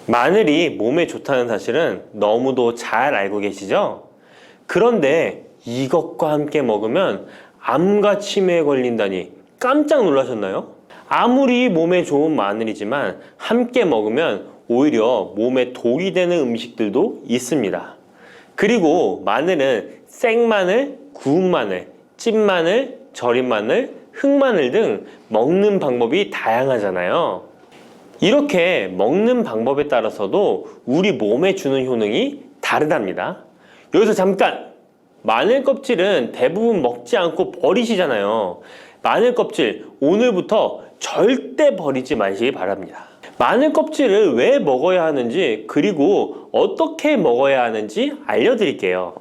마늘이 몸에 좋다는 사실은 너무도 잘 알고 계시죠? 그런데 이것과 함께 먹으면 암과 치매에 걸린다니 깜짝 놀라셨나요? 아무리 몸에 좋은 마늘이지만 함께 먹으면 오히려 몸에 독이 되는 음식들도 있습니다. 그리고 마늘은 생마늘, 구운 마늘, 찐 마늘, 절인 마늘, 흑마늘 등 먹는 방법이 다양하잖아요. 이렇게 먹는 방법에 따라서도 우리 몸에 주는 효능이 다르답니다. 여기서 잠깐! 마늘 껍질은 대부분 먹지 않고 버리시잖아요. 마늘 껍질 오늘부터 절대 버리지 마시기 바랍니다. 마늘 껍질을 왜 먹어야 하는지, 그리고 어떻게 먹어야 하는지 알려드릴게요.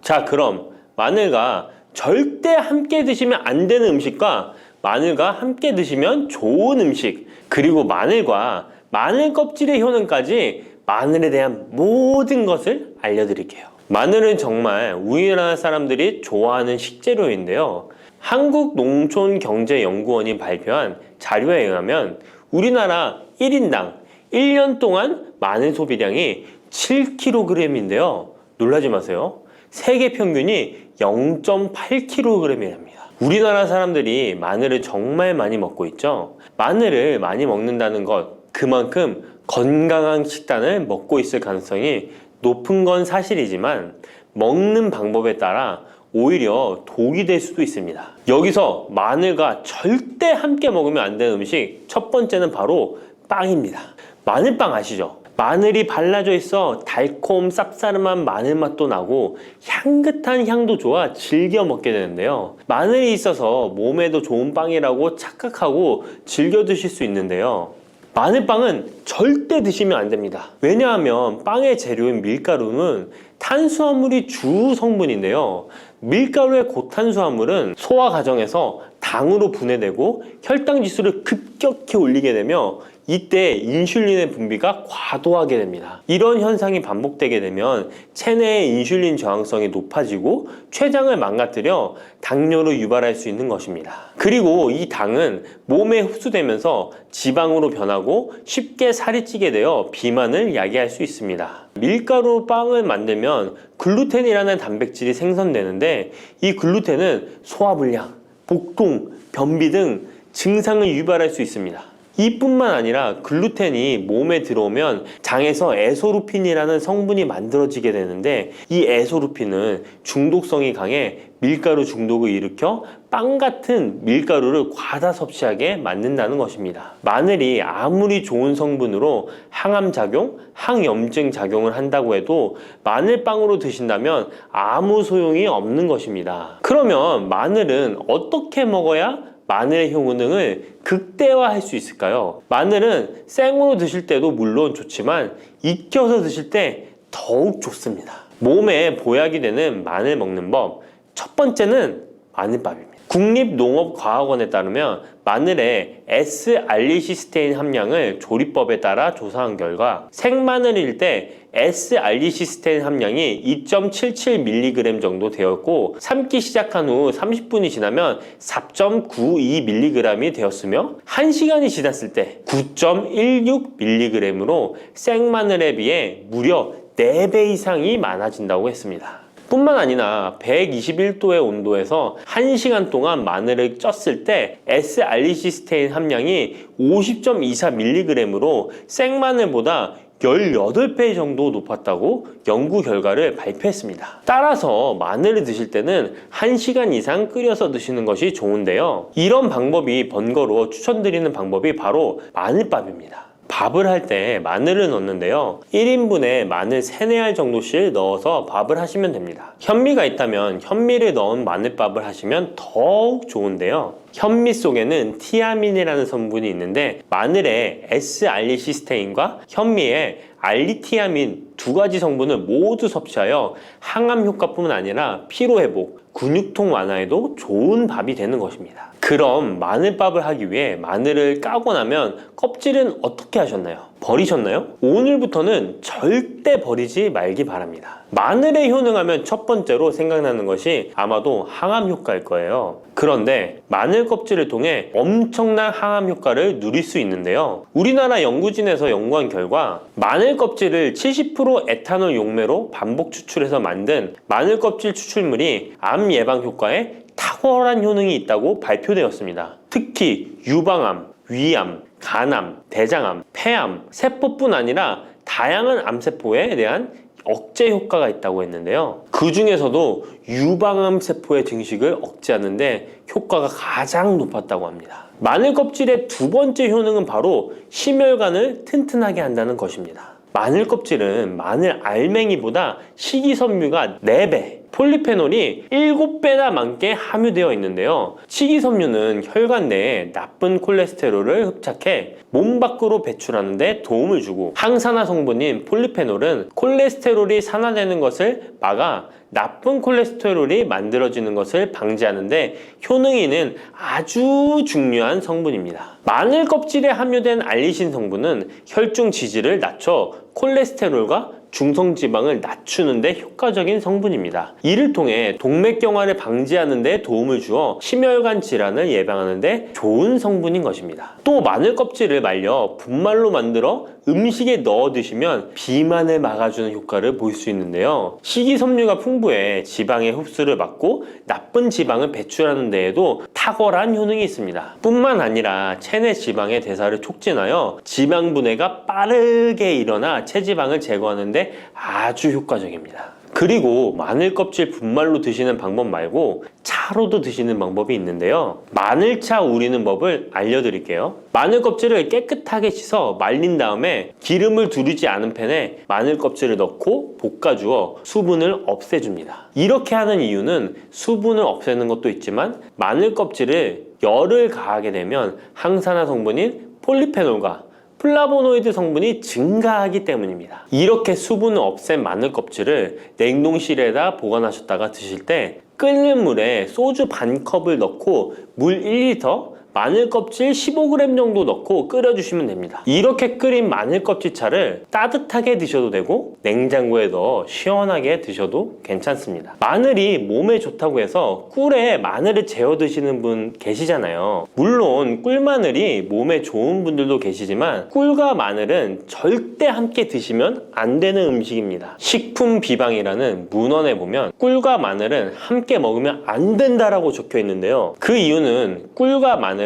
자, 그럼 마늘과 절대 함께 드시면 안 되는 음식과 마늘과 함께 드시면 좋은 음식, 그리고 마늘과 마늘 껍질의 효능까지 마늘에 대한 모든 것을 알려드릴게요. 마늘은 정말 우리나라 사람들이 좋아하는 식재료인데요. 한국농촌경제연구원이 발표한 자료에 의하면 우리나라 1인당 1년 동안 마늘 소비량이 7kg인데요. 놀라지 마세요. 세계 평균이 0.8kg이랍니다. 우리나라 사람들이 마늘을 정말 많이 먹고 있죠. 마늘을 많이 먹는다는 것, 그만큼 건강한 식단을 먹고 있을 가능성이 높은 건 사실이지만 먹는 방법에 따라 오히려 독이 될 수도 있습니다. 여기서 마늘과 절대 함께 먹으면 안 되는 음식 첫 번째는 바로 빵입니다. 마늘빵 아시죠? 마늘이 발라져 있어 달콤 쌉싸름한 마늘 맛도 나고 향긋한 향도 좋아 즐겨 먹게 되는데요. 마늘이 있어서 몸에도 좋은 빵이라고 착각하고 즐겨 드실 수 있는데요. 마늘빵은 절대 드시면 안 됩니다. 왜냐하면 빵의 재료인 밀가루는 탄수화물이 주 성분인데요. 밀가루의 고탄수화물은 소화 과정에서 당으로 분해되고 혈당 지수를 급격히 올리게 되며 이때 인슐린의 분비가 과도하게 됩니다. 이런 현상이 반복되게 되면 체내의 인슐린 저항성이 높아지고 췌장을 망가뜨려 당뇨를 유발할 수 있는 것입니다. 그리고 이 당은 몸에 흡수되면서 지방으로 변하고 쉽게 살이 찌게 되어 비만을 야기할 수 있습니다. 밀가루 빵을 만들면 글루텐이라는 단백질이 생성되는데 이 글루텐은 소화불량, 복통, 변비 등 증상을 유발할 수 있습니다. 이뿐만 아니라 글루텐이 몸에 들어오면 장에서 에소루핀이라는 성분이 만들어지게 되는데 이 에소루핀은 중독성이 강해 밀가루 중독을 일으켜 빵 같은 밀가루를 과다 섭취하게 만든다는 것입니다. 마늘이 아무리 좋은 성분으로 항암작용, 항염증 작용을 한다고 해도 마늘빵으로 드신다면 아무 소용이 없는 것입니다. 그러면 마늘은 어떻게 먹어야 마늘의 효능을 극대화할 수 있을까요? 마늘은 생으로 드실 때도 물론 좋지만 익혀서 드실 때 더욱 좋습니다. 몸에 보약이 되는 마늘 먹는 법, 첫 번째는 마늘밥입니다. 국립농업과학원에 따르면 마늘의 S-알리시스테인 함량을 조리법에 따라 조사한 결과 생마늘일 때 S-알리시스테인 함량이 2.77mg 정도 되었고 삶기 시작한 후 30분이 지나면 4.92mg이 되었으며 1시간이 지났을 때 9.16mg으로 생마늘에 비해 무려 4배 이상이 많아진다고 했습니다. 뿐만 아니라 121도의 온도에서 1시간 동안 마늘을 쪘을 때 S-알리시스테인 함량이 50.24mg으로 생마늘보다 18배 정도 높았다고 연구 결과를 발표했습니다. 따라서 마늘을 드실 때는 1시간 이상 끓여서 드시는 것이 좋은데요. 이런 방법이 번거로워 추천드리는 방법이 바로 마늘밥입니다. 밥을 할 때 마늘을 넣는데요. 1인분에 마늘 3, 4알 정도씩 넣어서 밥을 하시면 됩니다. 현미가 있다면 현미를 넣은 마늘밥을 하시면 더욱 좋은데요. 현미 속에는 티아민이라는 성분이 있는데 마늘의 S-알리시스테인과 현미의 알리티아민 두 가지 성분을 모두 섭취하여 항암 효과뿐만 아니라 피로회복, 근육통 완화에도 좋은 밥이 되는 것입니다. 그럼 마늘밥을 하기 위해 마늘을 까고 나면 껍질은 어떻게 하셨나요? 버리셨나요? 오늘부터는 절대 버리지 말기 바랍니다. 마늘의 효능하면 첫 번째로 생각나는 것이 아마도 항암 효과일 거예요. 그런데 마늘 껍질을 통해 엄청난 항암 효과를 누릴 수 있는데요. 우리나라 연구진에서 연구한 결과 마늘 껍질을 70% 에탄올 용매로 반복 추출해서 만든 마늘 껍질 추출물이 암 예방 효과에 탁월한 효능이 있다고 발표되었습니다. 특히 유방암, 위암, 간암, 대장암, 폐암, 세포뿐 아니라 다양한 암세포에 대한 억제 효과가 있다고 했는데요. 그 중에서도 유방암 세포의 증식을 억제하는 데 효과가 가장 높았다고 합니다. 마늘 껍질의 두 번째 효능은 바로 심혈관을 튼튼하게 한다는 것입니다. 마늘 껍질은 마늘 알맹이보다 식이섬유가 4배, 폴리페놀이 7배나 많게 함유되어 있는데요. 식이섬유는 혈관 내에 나쁜 콜레스테롤을 흡착해 몸 밖으로 배출하는 데 도움을 주고, 항산화 성분인 폴리페놀은 콜레스테롤이 산화되는 것을 막아 나쁜 콜레스테롤이 만들어지는 것을 방지하는 데 효능이 있는 아주 중요한 성분입니다. 마늘 껍질에 함유된 알리신 성분은 혈중 지질을 낮춰 콜레스테롤과 중성지방을 낮추는 데 효과적인 성분입니다. 이를 통해 동맥경화를 방지하는 데 도움을 주어 심혈관 질환을 예방하는 데 좋은 성분인 것입니다. 또 마늘 껍질을 말려 분말로 만들어 음식에 넣어 드시면 비만을 막아주는 효과를 볼 수 있는데요. 식이섬유가 풍부해 지방의 흡수를 막고 나쁜 지방을 배출하는 데에도 탁월한 효능이 있습니다. 뿐만 아니라 체내 지방의 대사를 촉진하여 지방 분해가 빠르게 일어나 체지방을 제거하는 데 아주 효과적입니다. 그리고 마늘 껍질 분말로 드시는 방법 말고 차로도 드시는 방법이 있는데요. 마늘차 우리는 법을 알려드릴게요. 마늘 껍질을 깨끗하게 씻어 말린 다음에 기름을 두르지 않은 팬에 마늘 껍질을 넣고 볶아주어 수분을 없애줍니다. 이렇게 하는 이유는 수분을 없애는 것도 있지만 마늘 껍질을 열을 가하게 되면 항산화 성분인 폴리페놀과 플라보노이드 성분이 증가하기 때문입니다. 이렇게 수분을 없앤 마늘 껍질을 냉동실에다 보관하셨다가 드실 때 끓는 물에 소주 반 컵을 넣고 물 1리터, 마늘 껍질 15g 정도 넣고 끓여주시면 됩니다. 이렇게 끓인 마늘 껍질 차를 따뜻하게 드셔도 되고 냉장고에 넣어 시원하게 드셔도 괜찮습니다. 마늘이 몸에 좋다고 해서 꿀에 마늘을 재워 드시는 분 계시잖아요. 물론 꿀마늘이 몸에 좋은 분들도 계시지만 꿀과 마늘은 절대 함께 드시면 안 되는 음식입니다. 식품 비방이라는 문헌에 보면 꿀과 마늘은 함께 먹으면 안 된다라고 적혀 있는데요. 그 이유는 꿀과 마늘은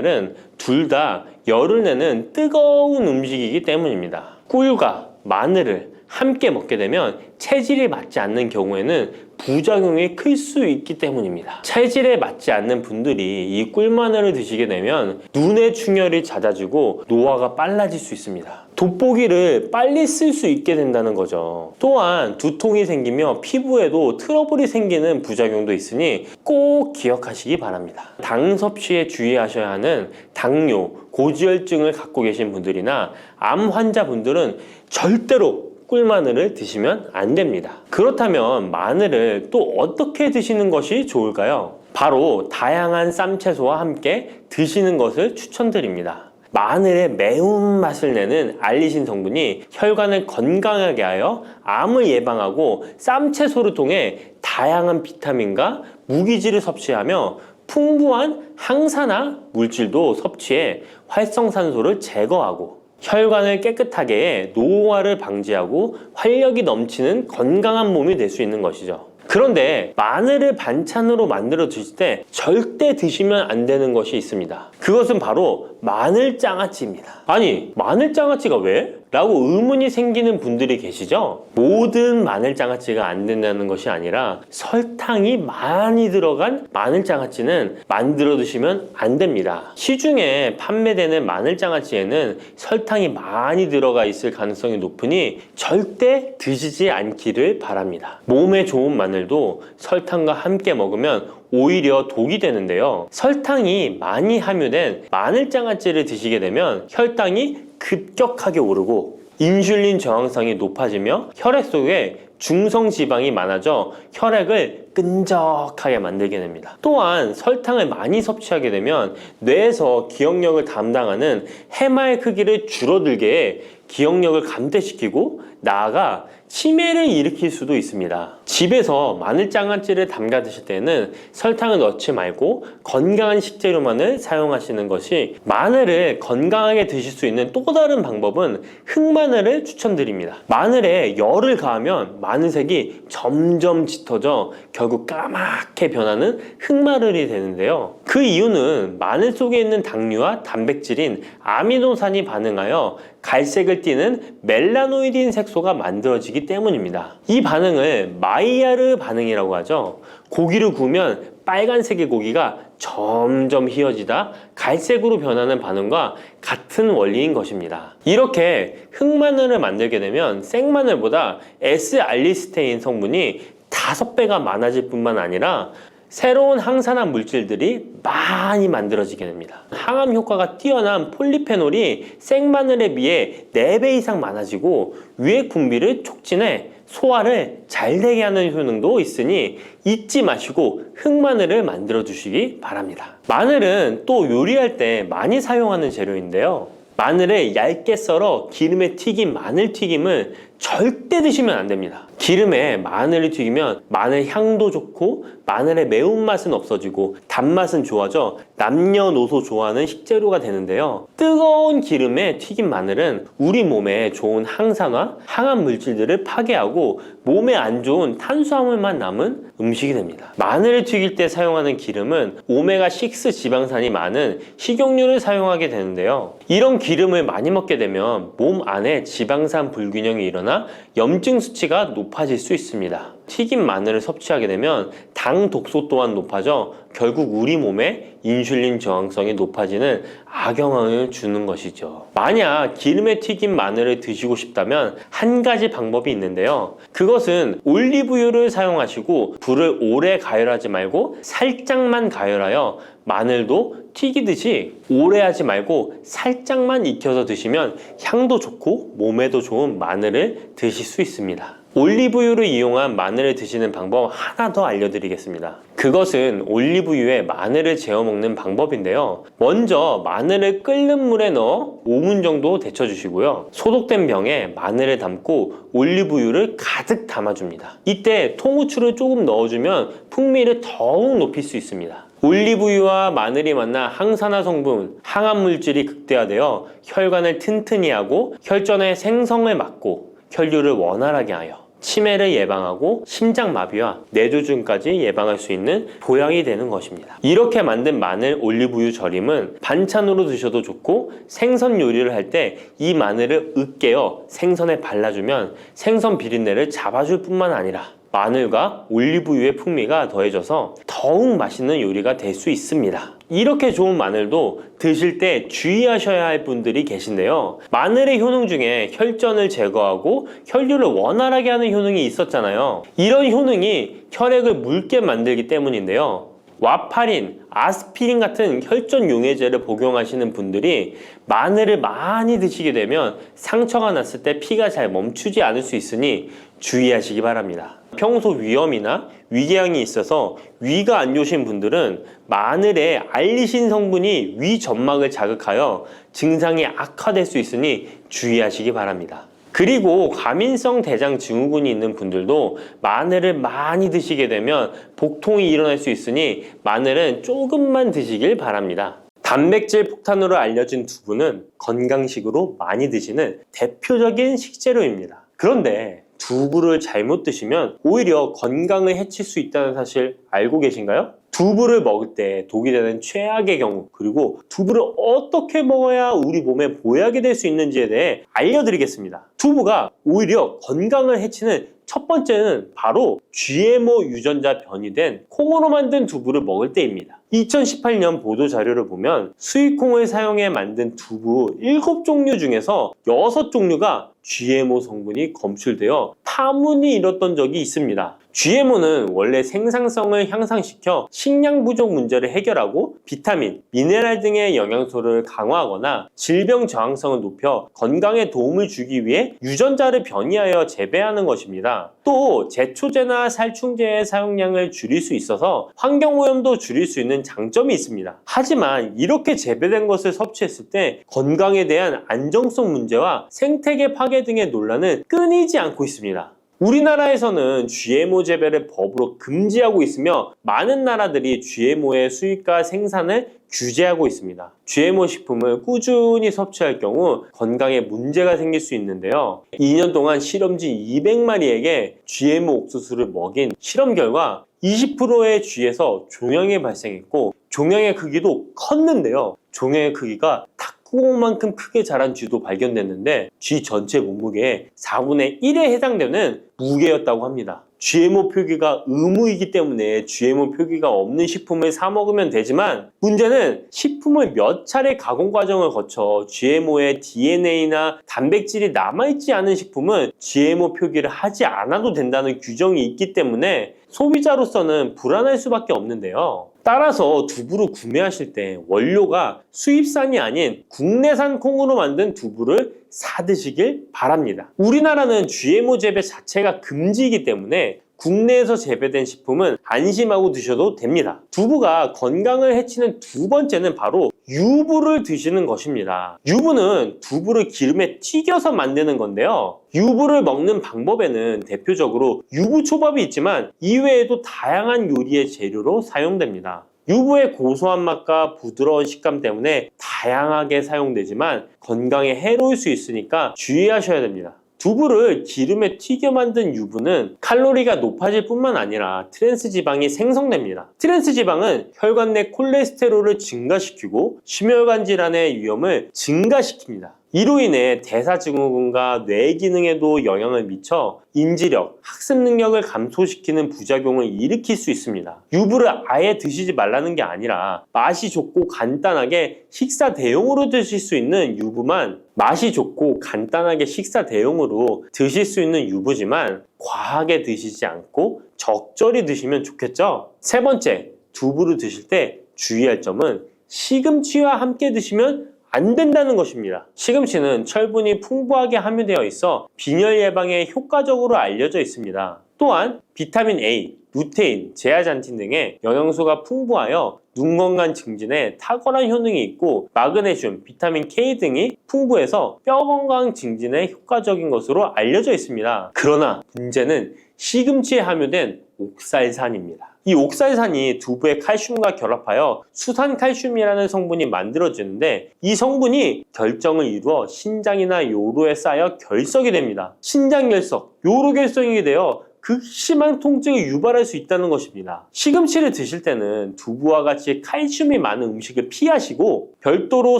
둘 다 열을 내는 뜨거운 음식이기 때문입니다. 꿀과 마늘을 함께 먹게 되면 체질이 맞지 않는 경우에는 부작용이 클 수 있기 때문입니다. 체질에 맞지 않는 분들이 이 꿀마늘을 드시게 되면 눈의 충혈이 잦아지고 노화가 빨라질 수 있습니다. 돋보기를 빨리 쓸 수 있게 된다는 거죠. 또한 두통이 생기며 피부에도 트러블이 생기는 부작용도 있으니 꼭 기억하시기 바랍니다. 당 섭취에 주의하셔야 하는 당뇨, 고지혈증을 갖고 계신 분들이나 암 환자분들은 절대로 꿀마늘을 드시면 안 됩니다. 그렇다면 마늘을 또 어떻게 드시는 것이 좋을까요? 바로 다양한 쌈채소와 함께 드시는 것을 추천드립니다. 마늘의 매운맛을 내는 알리신 성분이 혈관을 건강하게 하여 암을 예방하고 쌈채소를 통해 다양한 비타민과 무기질을 섭취하며 풍부한 항산화 물질도 섭취해 활성산소를 제거하고 혈관을 깨끗하게 해 노화를 방지하고 활력이 넘치는 건강한 몸이 될 수 있는 것이죠. 그런데 마늘을 반찬으로 만들어 드실 때 절대 드시면 안 되는 것이 있습니다. 그것은 바로 마늘장아찌입니다. 아니, 마늘장아찌가 왜? 라고 의문이 생기는 분들이 계시죠? 모든 마늘장아찌가 안 된다는 것이 아니라 설탕이 많이 들어간 마늘장아찌는 만들어 드시면 안 됩니다. 시중에 판매되는 마늘장아찌에는 설탕이 많이 들어가 있을 가능성이 높으니 절대 드시지 않기를 바랍니다. 몸에 좋은 마늘도 설탕과 함께 먹으면 오히려 독이 되는데요. 설탕이 많이 함유된 마늘장아찌를 드시게 되면 혈당이 급격하게 오르고 인슐린 저항성이 높아지며 혈액 속에 중성 지방이 많아져 혈액을 끈적하게 만들게 됩니다. 또한 설탕을 많이 섭취하게 되면 뇌에서 기억력을 담당하는 해마의 크기를 줄어들게 해 기억력을 감퇴시키고 나아가 치매를 일으킬 수도 있습니다. 집에서 마늘 장아찌를 담가 드실 때는 설탕을 넣지 말고 건강한 식재료만을 사용하시는 것이, 마늘을 건강하게 드실 수 있는 또 다른 방법은 흑마늘을 추천드립니다. 마늘에 열을 가하면 마늘색이 점점 짙어져 결국 까맣게 변하는 흑마늘이 되는데요. 그 이유는 마늘 속에 있는 당류와 단백질인 아미노산이 반응하여 갈색을 띠는 멜라노이딘 색소가 만들어지기 때문입니다. 이 반응을 마이야르 반응이라고 하죠. 고기를 구우면 빨간색의 고기가 점점 희어지다 갈색으로 변하는 반응과 같은 원리인 것입니다. 이렇게 흑마늘을 만들게 되면 생마늘보다 S알리스테인 성분이 5배가 많아질 뿐만 아니라 새로운 항산화 물질들이 많이 만들어지게 됩니다. 항암 효과가 뛰어난 폴리페놀이 생마늘에 비해 4배 이상 많아지고 위액 분비를 촉진해 소화를 잘 되게 하는 효능도 있으니 잊지 마시고 흑마늘을 만들어 주시기 바랍니다. 마늘은 또 요리할 때 많이 사용하는 재료인데요. 마늘을 얇게 썰어 기름에 튀긴 마늘 튀김을 절대 드시면 안 됩니다. 기름에 마늘을 튀기면 마늘 향도 좋고 마늘의 매운맛은 없어지고 단맛은 좋아져 남녀노소 좋아하는 식재료가 되는데요. 뜨거운 기름에 튀긴 마늘은 우리 몸에 좋은 항산화, 항암 물질들을 파괴하고 몸에 안 좋은 탄수화물만 남은 음식이 됩니다. 마늘을 튀길 때 사용하는 기름은 오메가6 지방산이 많은 식용유를 사용하게 되는데요. 이런 기름을 많이 먹게 되면 몸 안에 지방산 불균형이 일어나 염증 수치가 높아질 수 있습니다. 튀긴 마늘을 섭취하게 되면 당 독소 또한 높아져 결국 우리 몸에 인슐린 저항성이 높아지는 악영향을 주는 것이죠. 만약 기름에 튀긴 마늘을 드시고 싶다면 한 가지 방법이 있는데요. 그것은 올리브유를 사용하시고 불을 오래 가열하지 말고 살짝만 가열하여, 마늘도 튀기듯이 오래 하지 말고 살짝만 익혀서 드시면 향도 좋고 몸에도 좋은 마늘을 드실 수 있습니다. 올리브유를 이용한 마늘을 드시는 방법 하나 더 알려드리겠습니다. 그것은 올리브유에 마늘을 재워 먹는 방법인데요. 먼저 마늘을 끓는 물에 넣어 5분 정도 데쳐주시고요. 소독된 병에 마늘을 담고 올리브유를 가득 담아줍니다. 이때 통후추를 조금 넣어주면 풍미를 더욱 높일 수 있습니다. 올리브유와 마늘이 만나 항산화 성분, 항암 물질이 극대화되어 혈관을 튼튼히 하고 혈전의 생성을 막고 혈류를 원활하게 하여 치매를 예방하고 심장마비와 뇌졸중까지 예방할 수 있는 보약이 되는 것입니다. 이렇게 만든 마늘 올리브유 절임은 반찬으로 드셔도 좋고 생선 요리를 할 때 이 마늘을 으깨어 생선에 발라주면 생선 비린내를 잡아줄 뿐만 아니라 마늘과 올리브유의 풍미가 더해져서 더욱 맛있는 요리가 될 수 있습니다. 이렇게 좋은 마늘도 드실 때 주의하셔야 할 분들이 계신데요. 마늘의 효능 중에 혈전을 제거하고 혈류를 원활하게 하는 효능이 있었잖아요. 이런 효능이 혈액을 묽게 만들기 때문인데요. 와파린, 아스피린 같은 혈전 용해제를 복용하시는 분들이 마늘을 많이 드시게 되면 상처가 났을 때 피가 잘 멈추지 않을 수 있으니 주의하시기 바랍니다. 평소 위염이나 위궤양이 있어서 위가 안 좋으신 분들은 마늘에 알리신 성분이 위 점막을 자극하여 증상이 악화될 수 있으니 주의하시기 바랍니다. 그리고 과민성 대장 증후군이 있는 분들도 마늘을 많이 드시게 되면 복통이 일어날 수 있으니 마늘은 조금만 드시길 바랍니다. 단백질 폭탄으로 알려진 두부는 건강식으로 많이 드시는 대표적인 식재료입니다. 그런데 두부를 잘못 드시면 오히려 건강을 해칠 수 있다는 사실 알고 계신가요? 두부를 먹을 때 독이 되는 최악의 경우, 그리고 두부를 어떻게 먹어야 우리 몸에 보약이 될 수 있는지에 대해 알려드리겠습니다. 두부가 오히려 건강을 해치는 첫 번째는 바로 GMO 유전자 변이된 콩으로 만든 두부를 먹을 때입니다. 2018년 보도자료를 보면 수입콩을 사용해 만든 두부 7종류 중에서 6종류가 GMO 성분이 검출되어 파문이 일었던 적이 있습니다. GMO는 원래 생산성을 향상시켜 식량 부족 문제를 해결하고 비타민, 미네랄 등의 영양소를 강화하거나 질병 저항성을 높여 건강에 도움을 주기 위해 유전자를 변이하여 재배하는 것입니다. 또 제초제나 살충제의 사용량을 줄일 수 있어서 환경오염도 줄일 수 있는 장점이 있습니다. 하지만 이렇게 재배된 것을 섭취했을 때 건강에 대한 안정성 문제와 생태계 파괴 등의 논란은 끊이지 않고 있습니다. 우리나라에서는 GMO 재배를 법으로 금지하고 있으며 많은 나라들이 GMO의 수입과 생산을 규제하고 있습니다. GMO 식품을 꾸준히 섭취할 경우 건강에 문제가 생길 수 있는데요. 2년 동안 실험지 200마리에게 GMO 옥수수를 먹인 실험 결과 20%의 쥐에서 종양이 발생했고 종양의 크기도 컸는데요. 종양의 크기가 탁구공만큼 크게 자란 쥐도 발견됐는데 쥐 전체 몸무게의 4분의 1에 해당되는 무게였다고 합니다. GMO 표기가 의무이기 때문에 GMO 표기가 없는 식품을 사 먹으면 되지만 문제는 식품을 몇 차례 가공 과정을 거쳐 GMO의 DNA나 단백질이 남아있지 않은 식품은 GMO 표기를 하지 않아도 된다는 규정이 있기 때문에 소비자로서는 불안할 수밖에 없는데요. 따라서 두부를 구매하실 때 원료가 수입산이 아닌 국내산 콩으로 만든 두부를 사 드시길 바랍니다. 우리나라는 GMO 재배 자체가 금지이기 때문에 국내에서 재배된 식품은 안심하고 드셔도 됩니다. 두부가 건강을 해치는 두 번째는 바로 유부를 드시는 것입니다. 유부는 두부를 기름에 튀겨서 만드는 건데요. 유부를 먹는 방법에는 대표적으로 유부초밥이 있지만 이외에도 다양한 요리의 재료로 사용됩니다. 유부의 고소한 맛과 부드러운 식감 때문에 다양하게 사용되지만 건강에 해로울 수 있으니까 주의하셔야 됩니다. 두부를 기름에 튀겨 만든 유부는 칼로리가 높아질 뿐만 아니라 트랜스 지방이 생성됩니다. 트랜스 지방은 혈관 내 콜레스테롤을 증가시키고 심혈관 질환의 위험을 증가시킵니다. 이로 인해 대사증후군과 뇌 기능에도 영향을 미쳐 인지력, 학습 능력을 감소시키는 부작용을 일으킬 수 있습니다. 유부를 아예 드시지 말라는 게 아니라 맛이 좋고 간단하게 식사 대용으로 드실 수 있는 유부만 맛이 좋고 간단하게 식사 대용으로 드실 수 있는 유부지만 과하게 드시지 않고 적절히 드시면 좋겠죠? 세 번째, 두부를 드실 때 주의할 점은 시금치와 함께 드시면 안 된다는 것입니다. 시금치는 철분이 풍부하게 함유되어 있어 빈혈 예방에 효과적으로 알려져 있습니다. 또한 비타민 A, 루테인, 제아잔틴 등의 영양소가 풍부하여 눈 건강 증진에 탁월한 효능이 있고 마그네슘, 비타민 K 등이 풍부해서 뼈 건강 증진에 효과적인 것으로 알려져 있습니다. 그러나 문제는 시금치에 함유된 옥살산입니다. 이 옥살산이 두부의 칼슘과 결합하여 수산칼슘이라는 성분이 만들어지는데 이 성분이 결정을 이루어 신장이나 요로에 쌓여 결석이 됩니다. 신장결석, 요로결석이 되어 극심한 통증을 유발할 수 있다는 것입니다. 시금치를 드실 때는 두부와 같이 칼슘이 많은 음식을 피하시고 별도로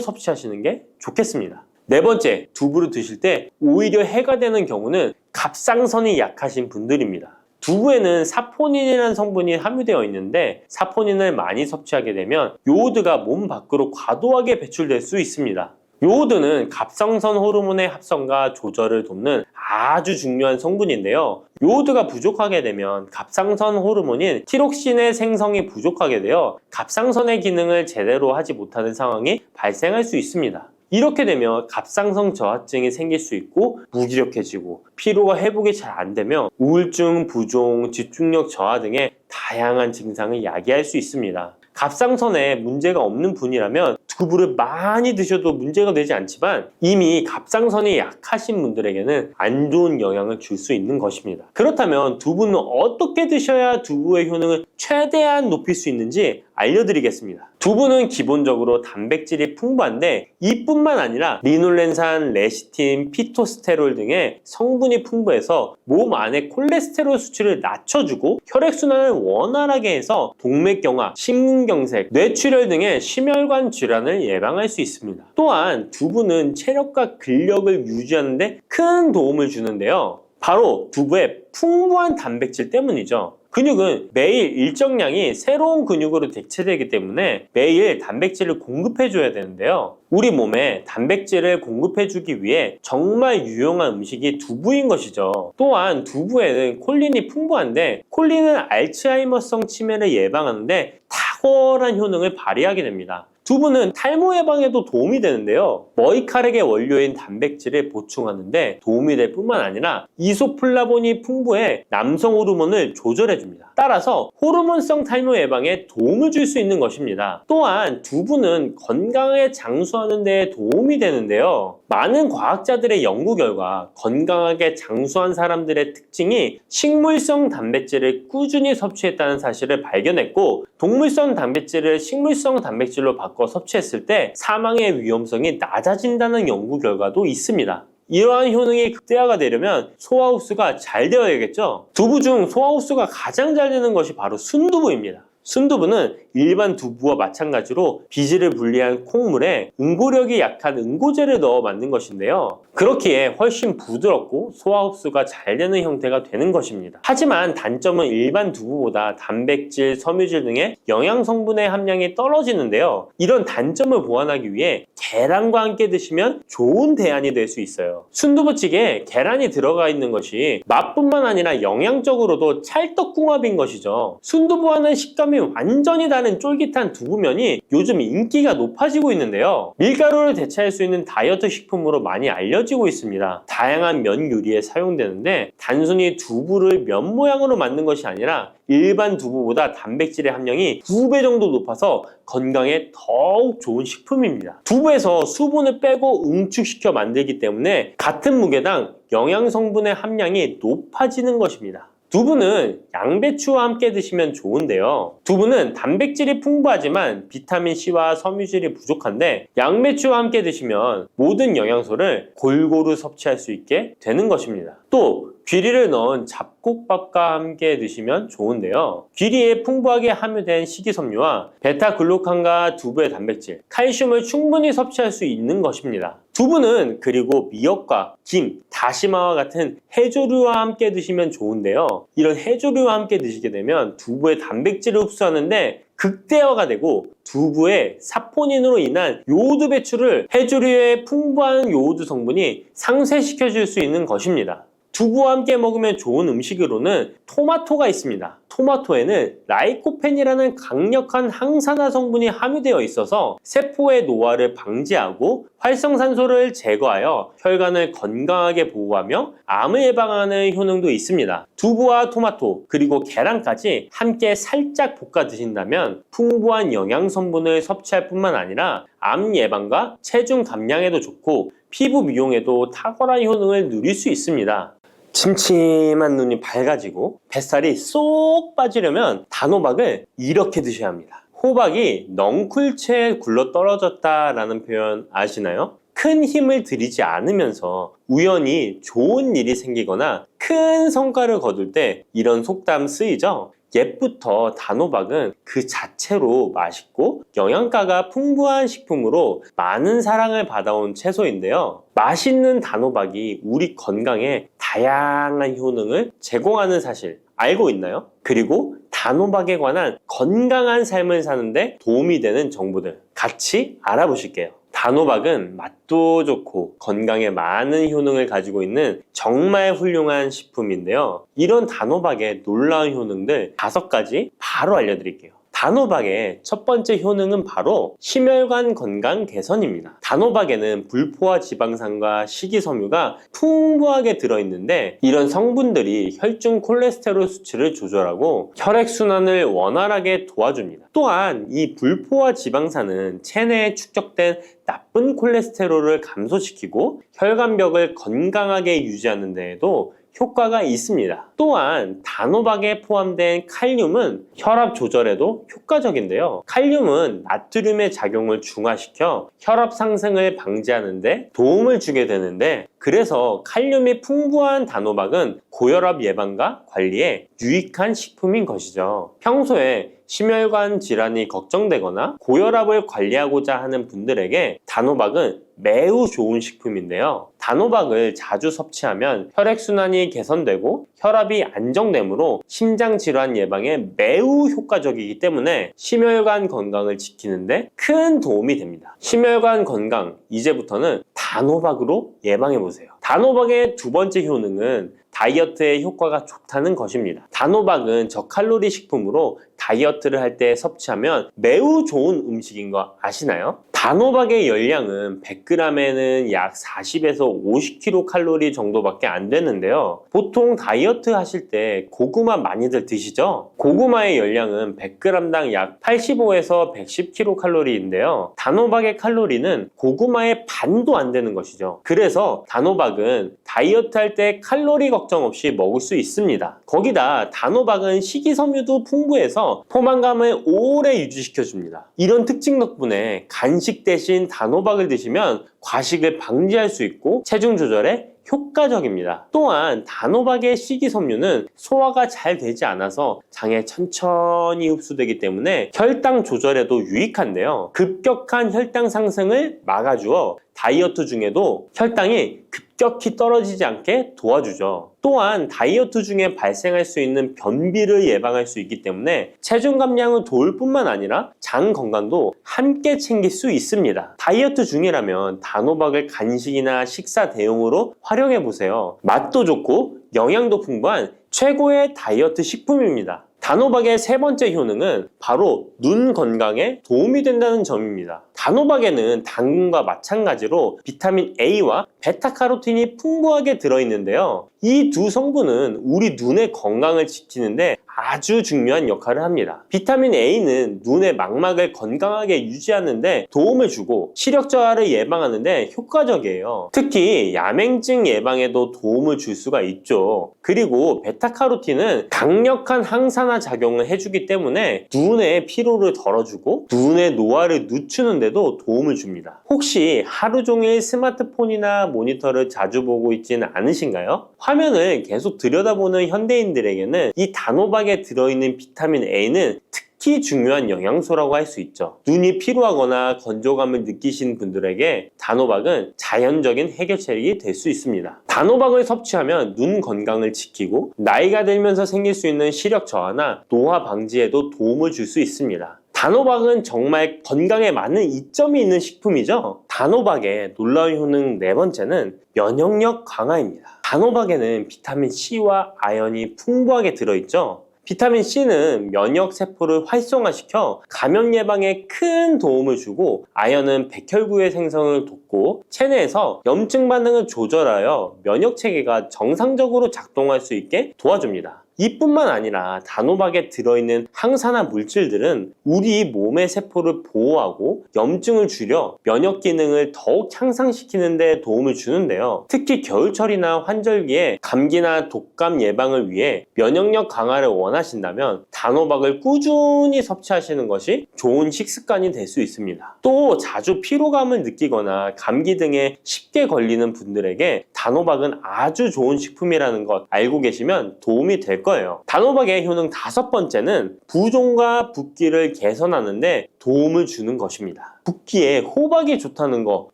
섭취하시는 게 좋겠습니다. 네 번째, 두부를 드실 때 오히려 해가 되는 경우는 갑상선이 약하신 분들입니다. 두부에는 사포닌이라는 성분이 함유되어 있는데 사포닌을 많이 섭취하게 되면 요오드가 몸 밖으로 과도하게 배출될 수 있습니다. 요오드는 갑상선 호르몬의 합성과 조절을 돕는 아주 중요한 성분인데요. 요오드가 부족하게 되면 갑상선 호르몬인 티록신의 생성이 부족하게 되어 갑상선의 기능을 제대로 하지 못하는 상황이 발생할 수 있습니다. 이렇게 되면 갑상선 저하증이 생길 수 있고 무기력해지고 피로가 회복이 잘 안 되면 우울증, 부종, 집중력 저하 등의 다양한 증상을 야기할 수 있습니다. 갑상선에 문제가 없는 분이라면 두부를 많이 드셔도 문제가 되지 않지만 이미 갑상선이 약하신 분들에게는 안 좋은 영향을 줄 수 있는 것입니다. 그렇다면 두부는 어떻게 드셔야 두부의 효능을 최대한 높일 수 있는지 알려드리겠습니다. 두부는 기본적으로 단백질이 풍부한데 이뿐만 아니라 리놀렌산, 레시틴, 피토스테롤 등의 성분이 풍부해서 몸 안의 콜레스테롤 수치를 낮춰주고 혈액순환을 원활하게 해서 동맥경화, 심근경색, 뇌출혈 등의 심혈관 질환을 예방할 수 있습니다. 또한 두부는 체력과 근력을 유지하는 데 큰 도움을 주는데요. 바로 두부의 풍부한 단백질 때문이죠. 근육은 매일 일정량이 새로운 근육으로 대체되기 때문에 매일 단백질을 공급해줘야 되는데요. 우리 몸에 단백질을 공급해주기 위해 정말 유용한 음식이 두부인 것이죠. 또한 두부에는 콜린이 풍부한데 콜린은 알츠하이머성 치매를 예방하는데 탁월한 효능을 발휘하게 됩니다. 두부는 탈모 예방에도 도움이 되는데요. 머리카락의 원료인 단백질을 보충하는데 도움이 될 뿐만 아니라 이소플라본이 풍부해 남성 호르몬을 조절해줍니다. 따라서 호르몬성 탈모 예방에 도움을 줄 수 있는 것입니다. 또한 두부는 건강하게 장수하는 데 도움이 되는데요. 많은 과학자들의 연구 결과 건강하게 장수한 사람들의 특징이 식물성 단백질을 꾸준히 섭취했다는 사실을 발견했고, 동물성 단백질을 식물성 단백질로 바꿔 섭취했을 때 사망의 위험성이 낮아진다는 연구 결과도 있습니다. 이러한 효능이 극대화가 되려면 소화 흡수가 잘 되어야겠죠. 두부 중 소화 흡수가 가장 잘 되는 것이 바로 순두부입니다. 순두부는 일반 두부와 마찬가지로 비질을 분리한 콩물에 응고력이 약한 응고제를 넣어 만든 것인데요. 그렇기에 훨씬 부드럽고 소화 흡수가 잘 되는 형태가 되는 것입니다. 하지만 단점은 일반 두부보다 단백질, 섬유질 등의 영양 성분의 함량이 떨어지는데요. 이런 단점을 보완하기 위해 계란과 함께 드시면 좋은 대안이 될 수 있어요. 순두부찌개에 계란이 들어가 있는 것이 맛뿐만 아니라 영양적으로도 찰떡궁합인 것이죠. 순두부와는 식감이 완전히 다른 쫄깃한 두부면이 요즘 인기가 높아지고 있는데요. 밀가루를 대체할 수 있는 다이어트 식품으로 많이 알려지고 있습니다. 다양한 면 요리에 사용되는데 단순히 두부를 면 모양으로 만든 것이 아니라 일반 두부보다 단백질의 함량이 2배 정도 높아서 건강에 더욱 좋은 식품입니다. 두부에서 수분을 빼고 응축시켜 만들기 때문에 같은 무게당 영양 성분의 함량이 높아지는 것입니다. 두부는 양배추와 함께 드시면 좋은데요. 두부는 단백질이 풍부하지만 비타민C와 섬유질이 부족한데 양배추와 함께 드시면 모든 영양소를 골고루 섭취할 수 있게 되는 것입니다. 또 귀리를 넣은 잡곡밥과 함께 드시면 좋은데요. 귀리에 풍부하게 함유된 식이섬유와 베타글루칸과 두부의 단백질, 칼슘을 충분히 섭취할 수 있는 것입니다. 두부는 그리고 미역과 김, 다시마와 같은 해조류와 함께 드시면 좋은데요. 이런 해조류와 함께 드시게 되면 두부의 단백질을 흡수하는데 극대화가 되고 두부의 사포닌으로 인한 요오드 배출을 해조류의 풍부한 요오드 성분이 상쇄시켜 줄 수 있는 것입니다. 두부와 함께 먹으면 좋은 음식으로는 토마토가 있습니다. 토마토에는 라이코펜이라는 강력한 항산화 성분이 함유되어 있어서 세포의 노화를 방지하고 활성산소를 제거하여 혈관을 건강하게 보호하며 암을 예방하는 효능도 있습니다. 두부와 토마토 그리고 계란까지 함께 살짝 볶아 드신다면 풍부한 영양 성분을 섭취할 뿐만 아니라 암 예방과 체중 감량에도 좋고 피부 미용에도 탁월한 효능을 누릴 수 있습니다. 침침한 눈이 밝아지고 뱃살이 쏙 빠지려면 단호박을 이렇게 드셔야 합니다. 호박이 넝쿨채에 굴러 떨어졌다라는 표현 아시나요? 큰 힘을 들이지 않으면서 우연히 좋은 일이 생기거나 큰 성과를 거둘 때 이런 속담 쓰이죠? 옛부터 단호박은 그 자체로 맛있고 영양가가 풍부한 식품으로 많은 사랑을 받아온 채소인데요. 맛있는 단호박이 우리 건강에 다양한 효능을 제공하는 사실 알고 있나요? 그리고 단호박에 관한 건강한 삶을 사는데 도움이 되는 정보들 같이 알아보실게요. 단호박은 맛도 좋고 건강에 많은 효능을 가지고 있는 정말 훌륭한 식품인데요. 이런 단호박의 놀라운 효능들 5가지 바로 알려드릴게요. 단호박의 첫 번째 효능은 바로 심혈관 건강 개선입니다. 단호박에는 불포화 지방산과 식이섬유가 풍부하게 들어있는데 이런 성분들이 혈중 콜레스테롤 수치를 조절하고 혈액순환을 원활하게 도와줍니다. 또한 이 불포화 지방산은 체내에 축적된 나쁜 콜레스테롤을 감소시키고 혈관벽을 건강하게 유지하는 데에도 효과가 있습니다. 또한 단호박에 포함된 칼륨은 혈압 조절에도 효과적인데요. 칼륨은 나트륨의 작용을 중화시켜 혈압 상승을 방지하는 데 도움을 주게 되는데 그래서 칼륨이 풍부한 단호박은 고혈압 예방과 관리에 유익한 식품인 것이죠. 평소에 심혈관 질환이 걱정되거나 고혈압을 관리하고자 하는 분들에게 단호박은 매우 좋은 식품인데요. 단호박을 자주 섭취하면 혈액순환이 개선되고 혈압이 안정되므로 심장질환 예방에 매우 효과적이기 때문에 심혈관 건강을 지키는데 큰 도움이 됩니다. 심혈관 건강, 이제부터는 단호박으로 예방해보세요. 단호박의 두 번째 효능은 다이어트에 효과가 좋다는 것입니다. 단호박은 저칼로리 식품으로 다이어트를 할 때 섭취하면 매우 좋은 음식인 거 아시나요? 단호박의 열량은 100g에는 약 40에서 50kcal 정도밖에 안 되는데요. 보통 다이어트 하실 때 고구마 많이들 드시죠? 고구마의 열량은 100g당 약 85에서 110kcal인데요. 단호박의 칼로리는 고구마의 반도 안 되는 것이죠. 그래서 단호박은 다이어트 할 때 칼로리 걱정 없이 먹을 수 있습니다. 거기다 단호박은 식이섬유도 풍부해서 포만감을 오래 유지시켜줍니다. 이런 특징 덕분에 간식 대신 단호박을 드시면 과식을 방지할 수 있고 체중 조절에 효과적입니다. 또한 단호박의 식이섬유는 소화가 잘 되지 않아서 장에 천천히 흡수되기 때문에 혈당 조절에도 유익한데요. 급격한 혈당 상승을 막아주어 다이어트 중에도 혈당이 급격히 떨어지지 않게 도와주죠. 또한 다이어트 중에 발생할 수 있는 변비를 예방할 수 있기 때문에 체중 감량을 도울 뿐만 아니라 장 건강도 함께 챙길 수 있습니다. 다이어트 중이라면 단호박을 간식이나 식사 대용으로 활용해 보세요. 맛도 좋고 영양도 풍부한 최고의 다이어트 식품입니다. 단호박의 세 번째 효능은 바로 눈 건강에 도움이 된다는 점입니다. 단호박에는 당근과 마찬가지로 비타민 A와 베타카로틴이 풍부하게 들어있는데요. 이 두 성분은 우리 눈의 건강을 지키는데 아주 중요한 역할을 합니다. 비타민 A는 눈의 망막을 건강하게 유지하는데 도움을 주고 시력 저하를 예방하는데 효과적이에요. 특히 야맹증 예방에도 도움을 줄 수가 있죠. 그리고 베타카로틴은 강력한 항산화 작용을 해주기 때문에 눈의 피로를 덜어주고 눈의 노화를 늦추는데도 도움을 줍니다. 혹시 하루 종일 스마트폰이나 모니터를 자주 보고 있지는 않으신가요? 화면을 계속 들여다보는 현대인들에게는 이 단호박에 들어있는 비타민 A는 특히 중요한 영양소라고 할 수 있죠. 눈이 피로하거나 건조감을 느끼시는 분들에게 단호박은 자연적인 해결책이 될 수 있습니다. 단호박을 섭취하면 눈 건강을 지키고 나이가 들면서 생길 수 있는 시력 저하나 노화 방지에도 도움을 줄 수 있습니다. 단호박은 정말 건강에 많은 이점이 있는 식품이죠. 단호박의 놀라운 효능 네 번째는 면역력 강화입니다. 단호박에는 비타민 C와 아연이 풍부하게 들어있죠. 비타민 C는 면역 세포를 활성화시켜 감염 예방에 큰 도움을 주고 아연은 백혈구의 생성을 돕고 체내에서 염증 반응을 조절하여 면역 체계가 정상적으로 작동할 수 있게 도와줍니다. 이뿐만 아니라 단호박에 들어있는 항산화 물질들은 우리 몸의 세포를 보호하고 염증을 줄여 면역 기능을 더욱 향상시키는 데 도움을 주는데요. 특히 겨울철이나 환절기에 감기나 독감 예방을 위해 면역력 강화를 원하신다면 단호박을 꾸준히 섭취하시는 것이 좋은 식습관이 될 수 있습니다. 또 자주 피로감을 느끼거나 감기 등에 쉽게 걸리는 분들에게 단호박은 아주 좋은 식품이라는 것 알고 계시면 도움이 될 거예요. 단호박의 효능 다섯 번째는 부종과 붓기를 개선하는데 도움을 주는 것입니다. 붓기에 호박이 좋다는 거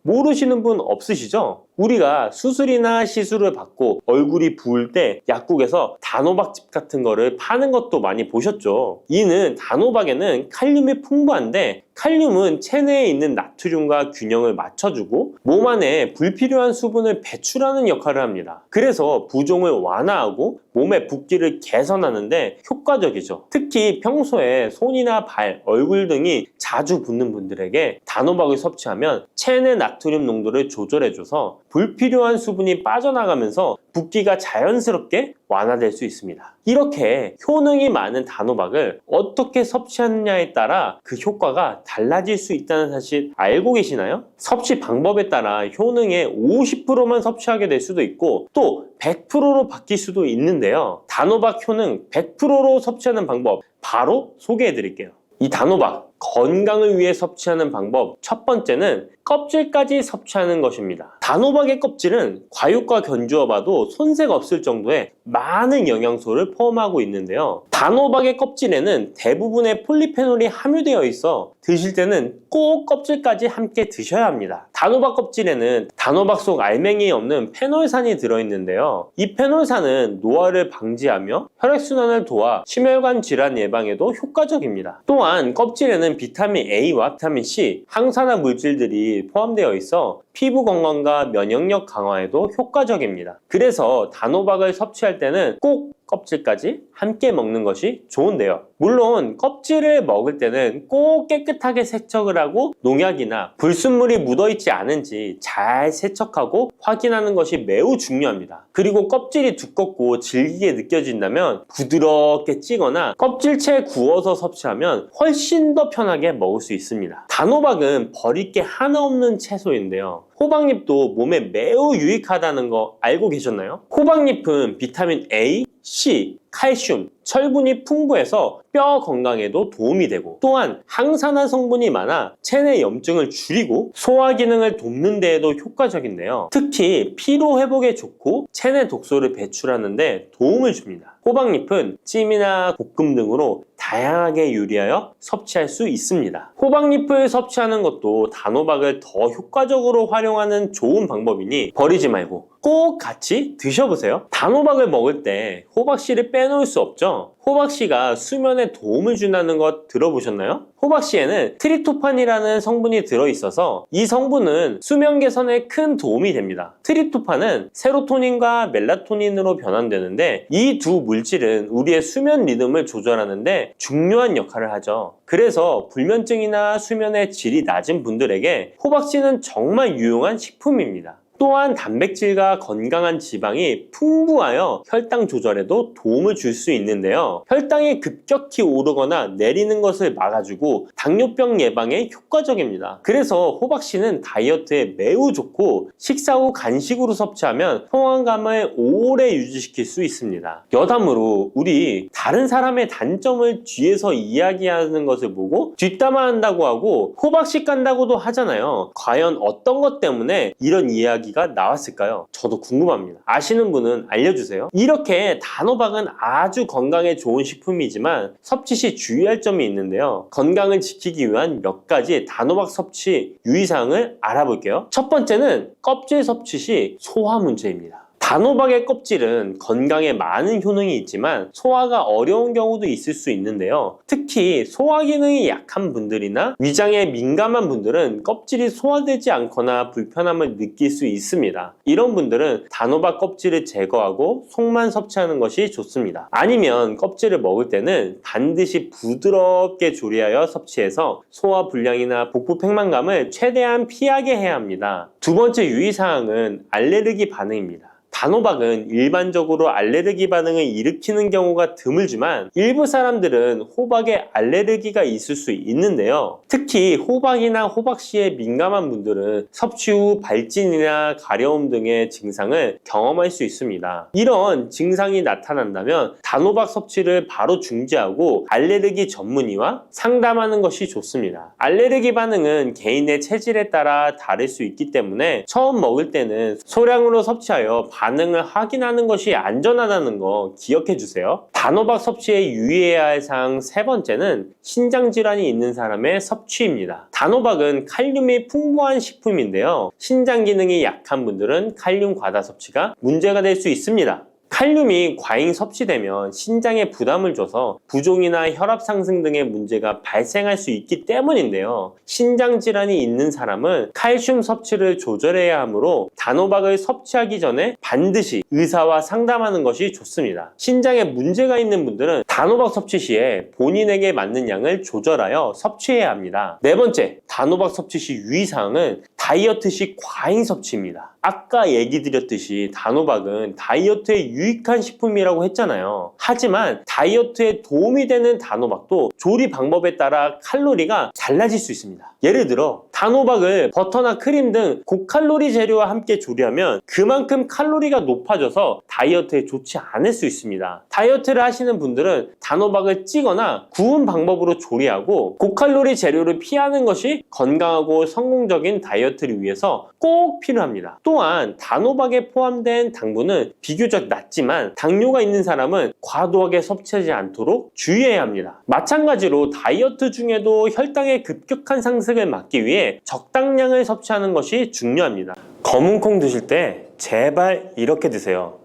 모르시는 분 없으시죠? 우리가 수술이나 시술을 받고 얼굴이 부을 때 약국에서 단호박즙 같은 거를 파는 것도 많이 보셨죠? 이는 단호박에는 칼륨이 풍부한데 칼륨은 체내에 있는 나트륨과 균형을 맞춰주고 몸 안에 불필요한 수분을 배출하는 역할을 합니다. 그래서 부종을 완화하고 몸의 붓기를 개선하는데 효과적이죠. 특히 평소에 손이나 발, 얼굴 등이 자주 붓는 분들에게 단호박을 섭취하면 체내 나트륨 농도를 조절해줘서 불필요한 수분이 빠져나가면서 붓기가 자연스럽게 완화될 수 있습니다. 이렇게 효능이 많은 단호박을 어떻게 섭취하느냐에 따라 그 효과가 달라질 수 있다는 사실 알고 계시나요? 섭취 방법에 따라 효능의 50%만 섭취하게 될 수도 있고 또 100%로 바뀔 수도 있는데요. 단호박 효능 100%로 섭취하는 방법 바로 소개해 드릴게요. 이 단호박 건강을 위해 섭취하는 방법 첫 번째는 껍질까지 섭취하는 것입니다. 단호박의 껍질은 과육과 견주어 봐도 손색 없을 정도의 많은 영양소를 포함하고 있는데요. 단호박의 껍질에는 대부분의 폴리페놀이 함유되어 있어 드실 때는 꼭 껍질까지 함께 드셔야 합니다. 단호박 껍질에는 단호박 속 알맹이에 없는 페놀산이 들어있는데요. 이 페놀산은 노화를 방지하며 혈액순환을 도와 심혈관 질환 예방에도 효과적입니다. 또한 껍질에는 비타민 A와 비타민 C, 항산화 물질들이 포함되어 있어 피부 건강과 면역력 강화에도 효과적입니다. 그래서 단호박을 섭취할 때는 꼭 껍질까지 함께 먹는 것이 좋은데요. 물론 껍질을 먹을 때는 꼭 깨끗하게 세척을 하고 농약이나 불순물이 묻어있지 않은지 잘 세척하고 확인하는 것이 매우 중요합니다. 그리고 껍질이 두껍고 질기게 느껴진다면 부드럽게 찌거나 껍질째 구워서 섭취하면 훨씬 더 편하게 먹을 수 있습니다. 단호박은 버릴 게 하나 없는 채소인데요. 호박잎도 몸에 매우 유익하다는 거 알고 계셨나요? 호박잎은 비타민 A, C, 칼슘, 철분이 풍부해서 뼈 건강에도 도움이 되고 또한 항산화 성분이 많아 체내 염증을 줄이고 소화 기능을 돕는 데에도 효과적인데요. 특히 피로 회복에 좋고 체내 독소를 배출하는 데 도움을 줍니다. 호박잎은 찜이나 볶음 등으로 다양하게 요리하여 섭취할 수 있습니다. 호박잎을 섭취하는 것도 단호박을 더 효과적으로 활용하는 좋은 방법이니 버리지 말고 꼭 같이 드셔보세요. 단호박을 먹을 때 호박씨를 빼놓을 수 없죠. 호박씨가 수면에 도움을 준다는 것 들어보셨나요? 호박씨에는 트립토판이라는 성분이 들어있어서 이 성분은 수면 개선에 큰 도움이 됩니다. 트립토판은 세로토닌과 멜라토닌으로 변환되는데 이 두 물질은 우리의 수면 리듬을 조절하는데 중요한 역할을 하죠. 그래서 불면증이나 수면의 질이 낮은 분들에게 호박씨는 정말 유용한 식품입니다. 또한 단백질과 건강한 지방이 풍부하여 혈당 조절에도 도움을 줄 수 있는데요. 혈당이 급격히 오르거나 내리는 것을 막아주고 당뇨병 예방에 효과적입니다. 그래서 호박씨는 다이어트에 매우 좋고 식사 후 간식으로 섭취하면 포만감을 오래 유지시킬 수 있습니다. 여담으로 우리 다른 사람의 단점을 뒤에서 이야기하는 것을 보고 뒷담화한다고 하고 호박씨 깐다고도 하잖아요. 과연 어떤 것 때문에 이런 이야기가 나왔을까요? 저도 궁금합니다. 아시는 분은 알려주세요. 이렇게 단호박은 아주 건강에 좋은 식품이지만 섭취 시 주의할 점이 있는데요. 건강을 지키기 위한 몇 가지 단호박 섭취 유의사항을 알아볼게요. 첫 번째는 껍질 섭취 시 소화 문제입니다. 단호박의 껍질은 건강에 많은 효능이 있지만 소화가 어려운 경우도 있을 수 있는데요. 특히 소화 기능이 약한 분들이나 위장에 민감한 분들은 껍질이 소화되지 않거나 불편함을 느낄 수 있습니다. 이런 분들은 단호박 껍질을 제거하고 속만 섭취하는 것이 좋습니다. 아니면 껍질을 먹을 때는 반드시 부드럽게 조리하여 섭취해서 소화 불량이나 복부 팽만감을 최대한 피하게 해야 합니다. 두 번째 유의사항은 알레르기 반응입니다. 단호박은 일반적으로 알레르기 반응을 일으키는 경우가 드물지만 일부 사람들은 호박에 알레르기가 있을 수 있는데요. 특히 호박이나 호박씨에 민감한 분들은 섭취 후 발진이나 가려움 등의 증상을 경험할 수 있습니다. 이런 증상이 나타난다면 단호박 섭취를 바로 중지하고 알레르기 전문의와 상담하는 것이 좋습니다. 알레르기 반응은 개인의 체질에 따라 다를 수 있기 때문에 처음 먹을 때는 소량으로 섭취하여 반응을 확인하는 것이 안전하다는 거 기억해 주세요. 단호박 섭취에 유의해야 할 사항 세 번째는 신장질환이 있는 사람의 섭취입니다. 단호박은 칼륨이 풍부한 식품인데요. 신장 기능이 약한 분들은 칼륨 과다 섭취가 문제가 될 수 있습니다. 칼륨이 과잉 섭취되면 신장에 부담을 줘서 부종이나 혈압 상승 등의 문제가 발생할 수 있기 때문인데요. 신장 질환이 있는 사람은 칼슘 섭취를 조절해야 하므로 단호박을 섭취하기 전에 반드시 의사와 상담하는 것이 좋습니다. 신장에 문제가 있는 분들은 단호박 섭취 시에 본인에게 맞는 양을 조절하여 섭취해야 합니다. 네 번째, 단호박 섭취 시 유의사항은 다이어트 시 과잉 섭취입니다. 아까 얘기 드렸듯이 단호박은 다이어트에 유익한 식품이라고 했잖아요. 하지만 다이어트에 도움이 되는 단호박도 조리 방법에 따라 칼로리가 달라질 수 있습니다. 예를 들어 단호박을 버터나 크림 등 고칼로리 재료와 함께 조리하면 그만큼 칼로리가 높아져서 다이어트에 좋지 않을 수 있습니다. 다이어트를 하시는 분들은 단호박을 찌거나 구운 방법으로 조리하고 고칼로리 재료를 피하는 것이 건강하고 성공적인 다이어트를 위해서 꼭 필요합니다. 또한 단호박에 포함된 당분은 비교적 낮지만 당뇨가 있는 사람은 과도하게 섭취하지 않도록 주의해야 합니다. 마찬가지로 다이어트 중에도 혈당의 급격한 상승을 막기 위해 적당량을 섭취하는 것이 중요합니다. 검은콩 드실 때 제발 이렇게 드세요.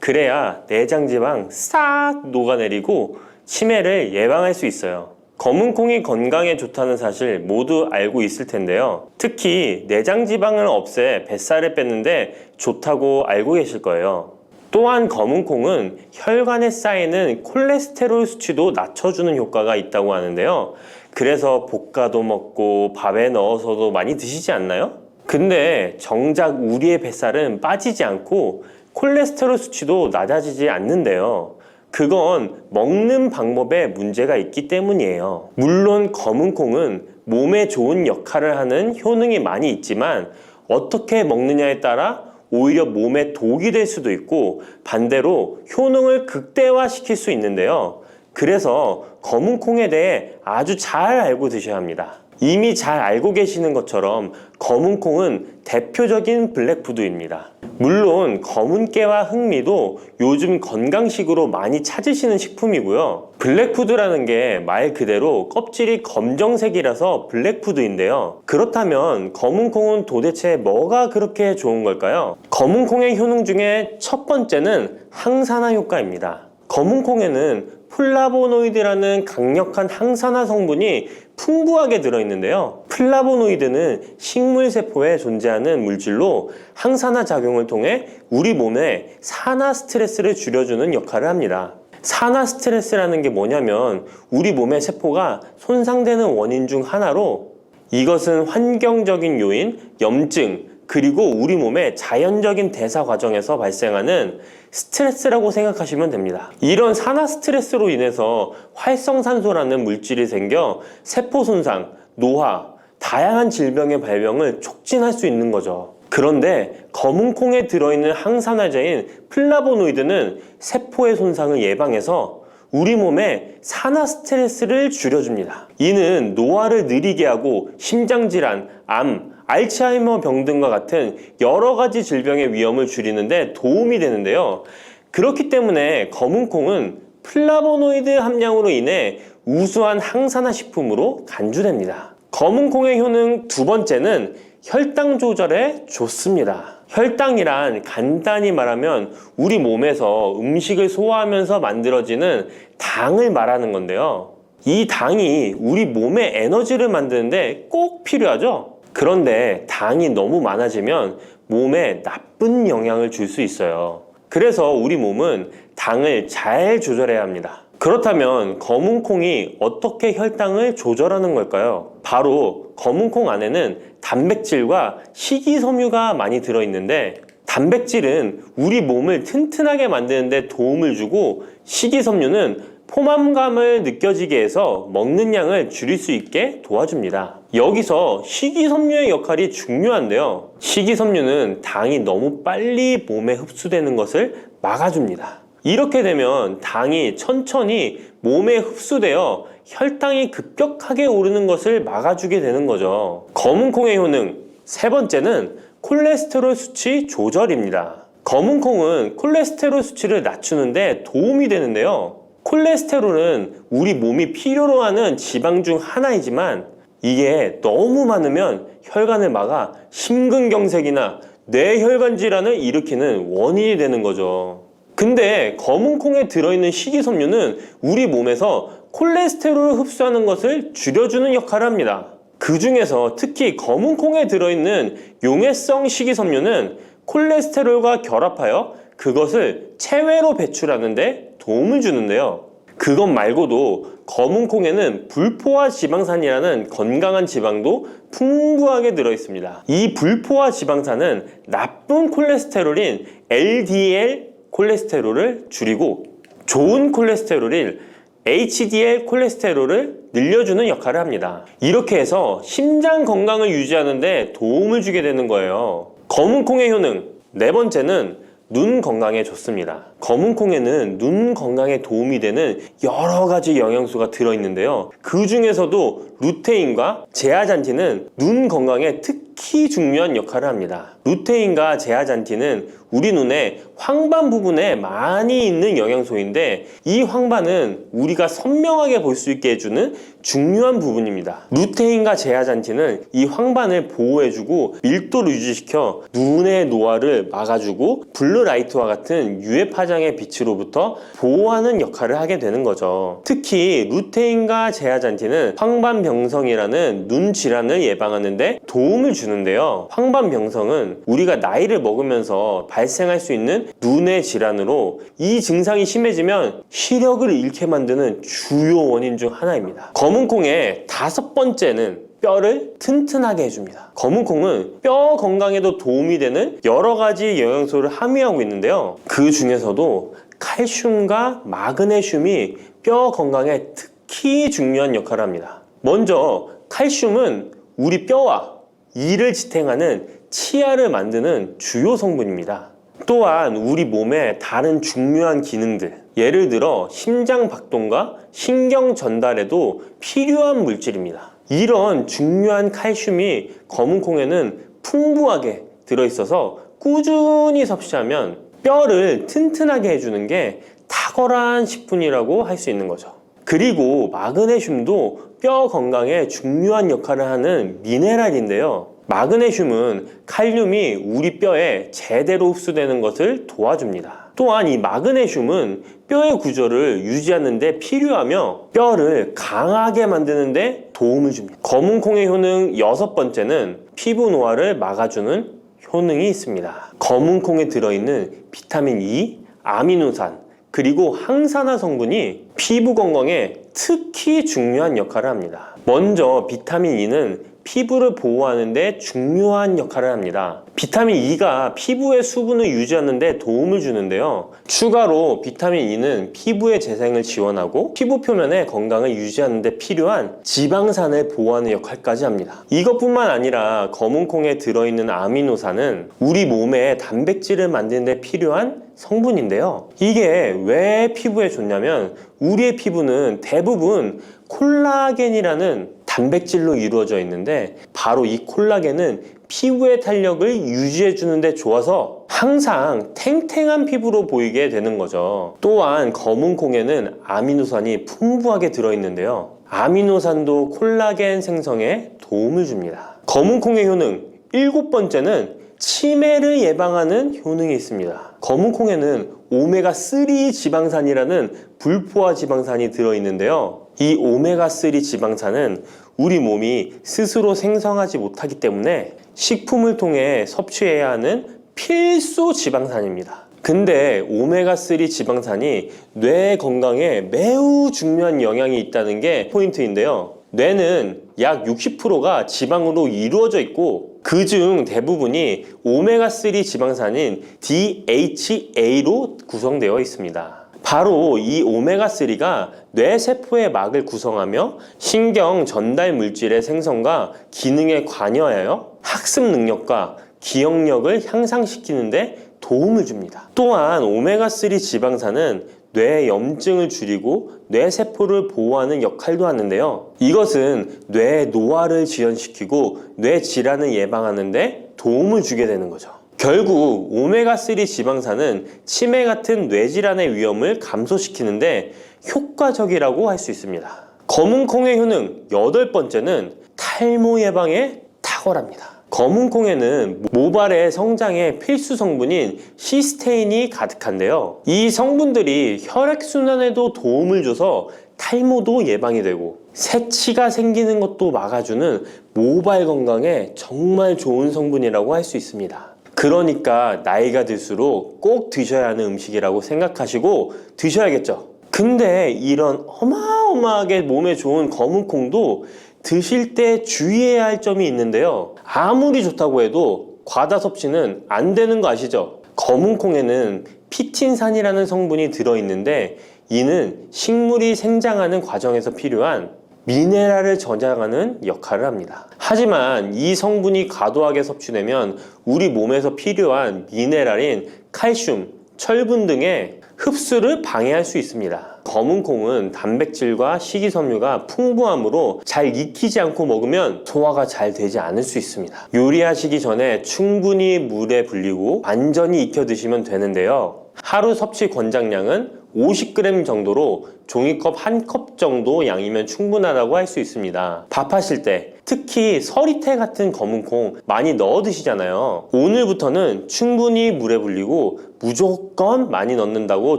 그래야 내장 지방 싹 녹아내리고 치매를 예방할 수 있어요. 검은콩이 건강에 좋다는 사실 모두 알고 있을 텐데요. 특히 내장 지방을 없애 뱃살을 뺐는데 좋다고 알고 계실 거예요. 또한 검은콩은 혈관에 쌓이는 콜레스테롤 수치도 낮춰주는 효과가 있다고 하는데요. 그래서 볶아도 먹고 밥에 넣어서도 많이 드시지 않나요? 근데 정작 우리의 뱃살은 빠지지 않고 콜레스테롤 수치도 낮아지지 않는데요. 그건 먹는 방법에 문제가 있기 때문이에요. 물론 검은콩은 몸에 좋은 역할을 하는 효능이 많이 있지만 어떻게 먹느냐에 따라 오히려 몸에 독이 될 수도 있고 반대로 효능을 극대화시킬 수 있는데요. 그래서 검은콩에 대해 아주 잘 알고 드셔야 합니다. 이미 잘 알고 계시는 것처럼 검은콩은 대표적인 블랙푸드입니다. 물론 검은깨와 흑미도 요즘 건강식으로 많이 찾으시는 식품이고요. 블랙푸드라는 게 말 그대로 껍질이 검정색이라서 블랙푸드인데요. 그렇다면 검은콩은 도대체 뭐가 그렇게 좋은 걸까요? 검은콩의 효능 중에 첫 번째는 항산화 효과입니다. 검은콩에는 플라보노이드라는 강력한 항산화 성분이 풍부하게 들어있는데요. 플라보노이드는 식물세포에 존재하는 물질로 항산화 작용을 통해 우리 몸에 산화 스트레스를 줄여주는 역할을 합니다. 산화 스트레스라는 게 뭐냐면 우리 몸의 세포가 손상되는 원인 중 하나로 이것은 환경적인 요인, 염증, 그리고 우리 몸의 자연적인 대사 과정에서 발생하는 스트레스라고 생각하시면 됩니다. 이런 산화 스트레스로 인해서 활성산소라는 물질이 생겨 세포 손상, 노화, 다양한 질병의 발병을 촉진할 수 있는 거죠. 그런데 검은콩에 들어있는 항산화제인 플라보노이드는 세포의 손상을 예방해서 우리 몸에 산화 스트레스를 줄여줍니다. 이는 노화를 느리게 하고 심장질환, 암, 알츠하이머 병 등과 같은 여러 가지 질병의 위험을 줄이는데 도움이 되는데요. 그렇기 때문에 검은콩은 플라보노이드 함량으로 인해 우수한 항산화 식품으로 간주됩니다. 검은콩의 효능 두 번째는 혈당 조절에 좋습니다. 혈당이란 간단히 말하면 우리 몸에서 음식을 소화하면서 만들어지는 당을 말하는 건데요. 이 당이 우리 몸의 에너지를 만드는데 꼭 필요하죠. 그런데 당이 너무 많아지면 몸에 나쁜 영향을 줄 수 있어요. 그래서 우리 몸은 당을 잘 조절해야 합니다. 그렇다면 검은콩이 어떻게 혈당을 조절하는 걸까요? 바로 검은콩 안에는 단백질과 식이섬유가 많이 들어있는데 단백질은 우리 몸을 튼튼하게 만드는 데 도움을 주고 식이섬유는 포만감을 느껴지게 해서 먹는 양을 줄일 수 있게 도와줍니다. 여기서 식이섬유의 역할이 중요한데요. 식이섬유는 당이 너무 빨리 몸에 흡수되는 것을 막아줍니다. 이렇게 되면 당이 천천히 몸에 흡수되어 혈당이 급격하게 오르는 것을 막아주게 되는 거죠. 검은콩의 효능 세 번째는 콜레스테롤 수치 조절입니다. 검은콩은 콜레스테롤 수치를 낮추는데 도움이 되는데요. 콜레스테롤은 우리 몸이 필요로 하는 지방 중 하나이지만 이게 너무 많으면 혈관을 막아 심근경색이나 뇌혈관 질환을 일으키는 원인이 되는 거죠. 근데 검은콩에 들어있는 식이섬유는 우리 몸에서 콜레스테롤을 흡수하는 것을 줄여주는 역할을 합니다. 그 중에서 특히 검은콩에 들어있는 용해성 식이섬유는 콜레스테롤과 결합하여 그것을 체외로 배출하는데 도움을 주는데요. 그것 말고도 검은콩에는 불포화 지방산이라는 건강한 지방도 풍부하게 들어있습니다. 이 불포화 지방산은 나쁜 콜레스테롤인 LDL, 콜레스테롤을 줄이고 좋은 콜레스테롤인 HDL 콜레스테롤을 늘려주는 역할을 합니다. 이렇게 해서 심장 건강을 유지하는 데 도움을 주게 되는 거예요. 검은콩의 효능, 네 번째는 눈 건강에 좋습니다. 검은콩에는 눈 건강에 도움이 되는 여러 가지 영양소가 들어있는데요. 그 중에서도 루테인과 제아잔틴은 눈 건강에 특히 중요한 역할을 합니다. 루테인과 제아잔틴은 우리 눈의 황반 부분에 많이 있는 영양소인데 이 황반은 우리가 선명하게 볼 수 있게 해주는 중요한 부분입니다. 루테인과 제아잔틴은 이 황반을 보호해주고 밀도를 유지시켜 눈의 노화를 막아주고 블루라이트와 같은 UV 파장의 빛으로부터 보호하는 역할을 하게 되는 거죠. 특히 루테인과 제아잔틴은 황반병성이라는 눈 질환을 예방하는 데 도움을 주는데요. 황반병성은 우리가 나이를 먹으면서 발생할 수 있는 눈의 질환으로 이 증상이 심해지면 시력을 잃게 만드는 주요 원인 중 하나입니다. 검은콩의 다섯 번째는 뼈를 튼튼하게 해줍니다. 검은콩은 뼈 건강에도 도움이 되는 여러 가지 영양소를 함유하고 있는데요. 그 중에서도 칼슘과 마그네슘이 뼈 건강에 특히 중요한 역할을 합니다. 먼저 칼슘은 우리 뼈와 이를 지탱하는 치아를 만드는 주요 성분입니다. 또한 우리 몸의 다른 중요한 기능들, 예를 들어 심장 박동과 신경 전달에도 필요한 물질입니다. 이런 중요한 칼슘이 검은콩에는 풍부하게 들어있어서 꾸준히 섭취하면 뼈를 튼튼하게 해주는 게 탁월한 식품이라고 할 수 있는 거죠. 그리고 마그네슘도 뼈 건강에 중요한 역할을 하는 미네랄인데요. 마그네슘은 칼륨이 우리 뼈에 제대로 흡수되는 것을 도와줍니다. 또한 이 마그네슘은 뼈의 구조를 유지하는 데 필요하며 뼈를 강하게 만드는 데 도움을 줍니다. 검은콩의 효능 여섯 번째는 피부 노화를 막아주는 효능이 있습니다. 검은콩에 들어있는 비타민 E, 아미노산, 그리고 항산화 성분이 피부 건강에 특히 중요한 역할을 합니다. 먼저 비타민 E는 피부를 보호하는 데 중요한 역할을 합니다. 비타민 E가 피부의 수분을 유지하는 데 도움을 주는데요. 추가로 비타민 E는 피부의 재생을 지원하고 피부 표면의 건강을 유지하는 데 필요한 지방산을 보호하는 역할까지 합니다. 이것뿐만 아니라 검은콩에 들어있는 아미노산은 우리 몸에 단백질을 만드는 데 필요한 성분인데요. 이게 왜 피부에 좋냐면 우리의 피부는 대부분 콜라겐이라는 단백질로 이루어져 있는데 바로 이 콜라겐은 피부의 탄력을 유지해 주는데 좋아서 항상 탱탱한 피부로 보이게 되는 거죠. 또한 검은콩에는 아미노산이 풍부하게 들어있는데요. 아미노산도 콜라겐 생성에 도움을 줍니다. 검은콩의 효능 일곱 번째는 치매를 예방하는 효능이 있습니다. 검은콩에는 오메가3 지방산이라는 불포화 지방산이 들어있는데요. 이 오메가3 지방산은 우리 몸이 스스로 생성하지 못하기 때문에 식품을 통해 섭취해야 하는 필수 지방산입니다. 근데 오메가3 지방산이 뇌 건강에 매우 중요한 영향이 있다는 게 포인트인데요. 뇌는 약 60%가 지방으로 이루어져 있고 그중 대부분이 오메가3 지방산인 DHA로 구성되어 있습니다. 바로 이 오메가3가 뇌세포의 막을 구성하며 신경 전달 물질의 생성과 기능에 관여하여 학습 능력과 기억력을 향상시키는 데 도움을 줍니다. 또한 오메가3 지방산은 뇌 염증을 줄이고 뇌세포를 보호하는 역할도 하는데요. 이것은 뇌 노화를 지연시키고 뇌 질환을 예방하는 데 도움을 주게 되는 거죠. 결국 오메가3 지방산은 치매 같은 뇌질환의 위험을 감소시키는데 효과적이라고 할 수 있습니다. 검은콩의 효능 여덟 번째는 탈모 예방에 탁월합니다. 검은콩에는 모발의 성장에 필수 성분인 시스테인이 가득한데요. 이 성분들이 혈액순환에도 도움을 줘서 탈모도 예방이 되고 새치가 생기는 것도 막아주는 모발 건강에 정말 좋은 성분이라고 할 수 있습니다. 그러니까 나이가 들수록 꼭 드셔야 하는 음식이라고 생각하시고 드셔야겠죠. 근데 이런 어마어마하게 몸에 좋은 검은콩도 드실 때 주의해야 할 점이 있는데요. 아무리 좋다고 해도 과다 섭취는 안 되는 거 아시죠? 검은 콩에는 피틴산이라는 성분이 들어있는데 이는 식물이 생장하는 과정에서 필요한 미네랄을 저장하는 역할을 합니다. 하지만 이 성분이 과도하게 섭취되면 우리 몸에서 필요한 미네랄인 칼슘, 철분 등의 흡수를 방해할 수 있습니다. 검은 콩은 단백질과 식이섬유가 풍부하므로 잘 익히지 않고 먹으면 소화가 잘 되지 않을 수 있습니다. 요리하시기 전에 충분히 물에 불리고 완전히 익혀 드시면 되는데요. 하루 섭취 권장량은 50g 정도로 종이컵 1컵 정도 양이면 충분하다고 할 수 있습니다. 밥하실 때 특히 서리태 같은 검은 콩 많이 넣어 드시잖아요. 오늘부터는 충분히 물에 불리고 무조건 많이 넣는다고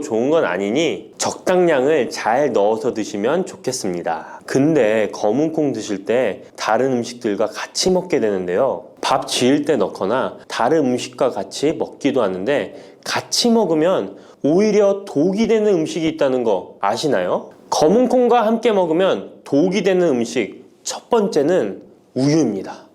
좋은 건 아니니 적당량을 잘 넣어서 드시면 좋겠습니다. 근데 검은 콩 드실 때 다른 음식들과 같이 먹게 되는데요. 밥 지을 때 넣거나 다른 음식과 같이 먹기도 하는데 같이 먹으면 오히려 독이 되는 음식이 있다는 거 아시나요? 검은 콩과 함께 먹으면 독이 되는 음식 첫 번째는 우유입니다.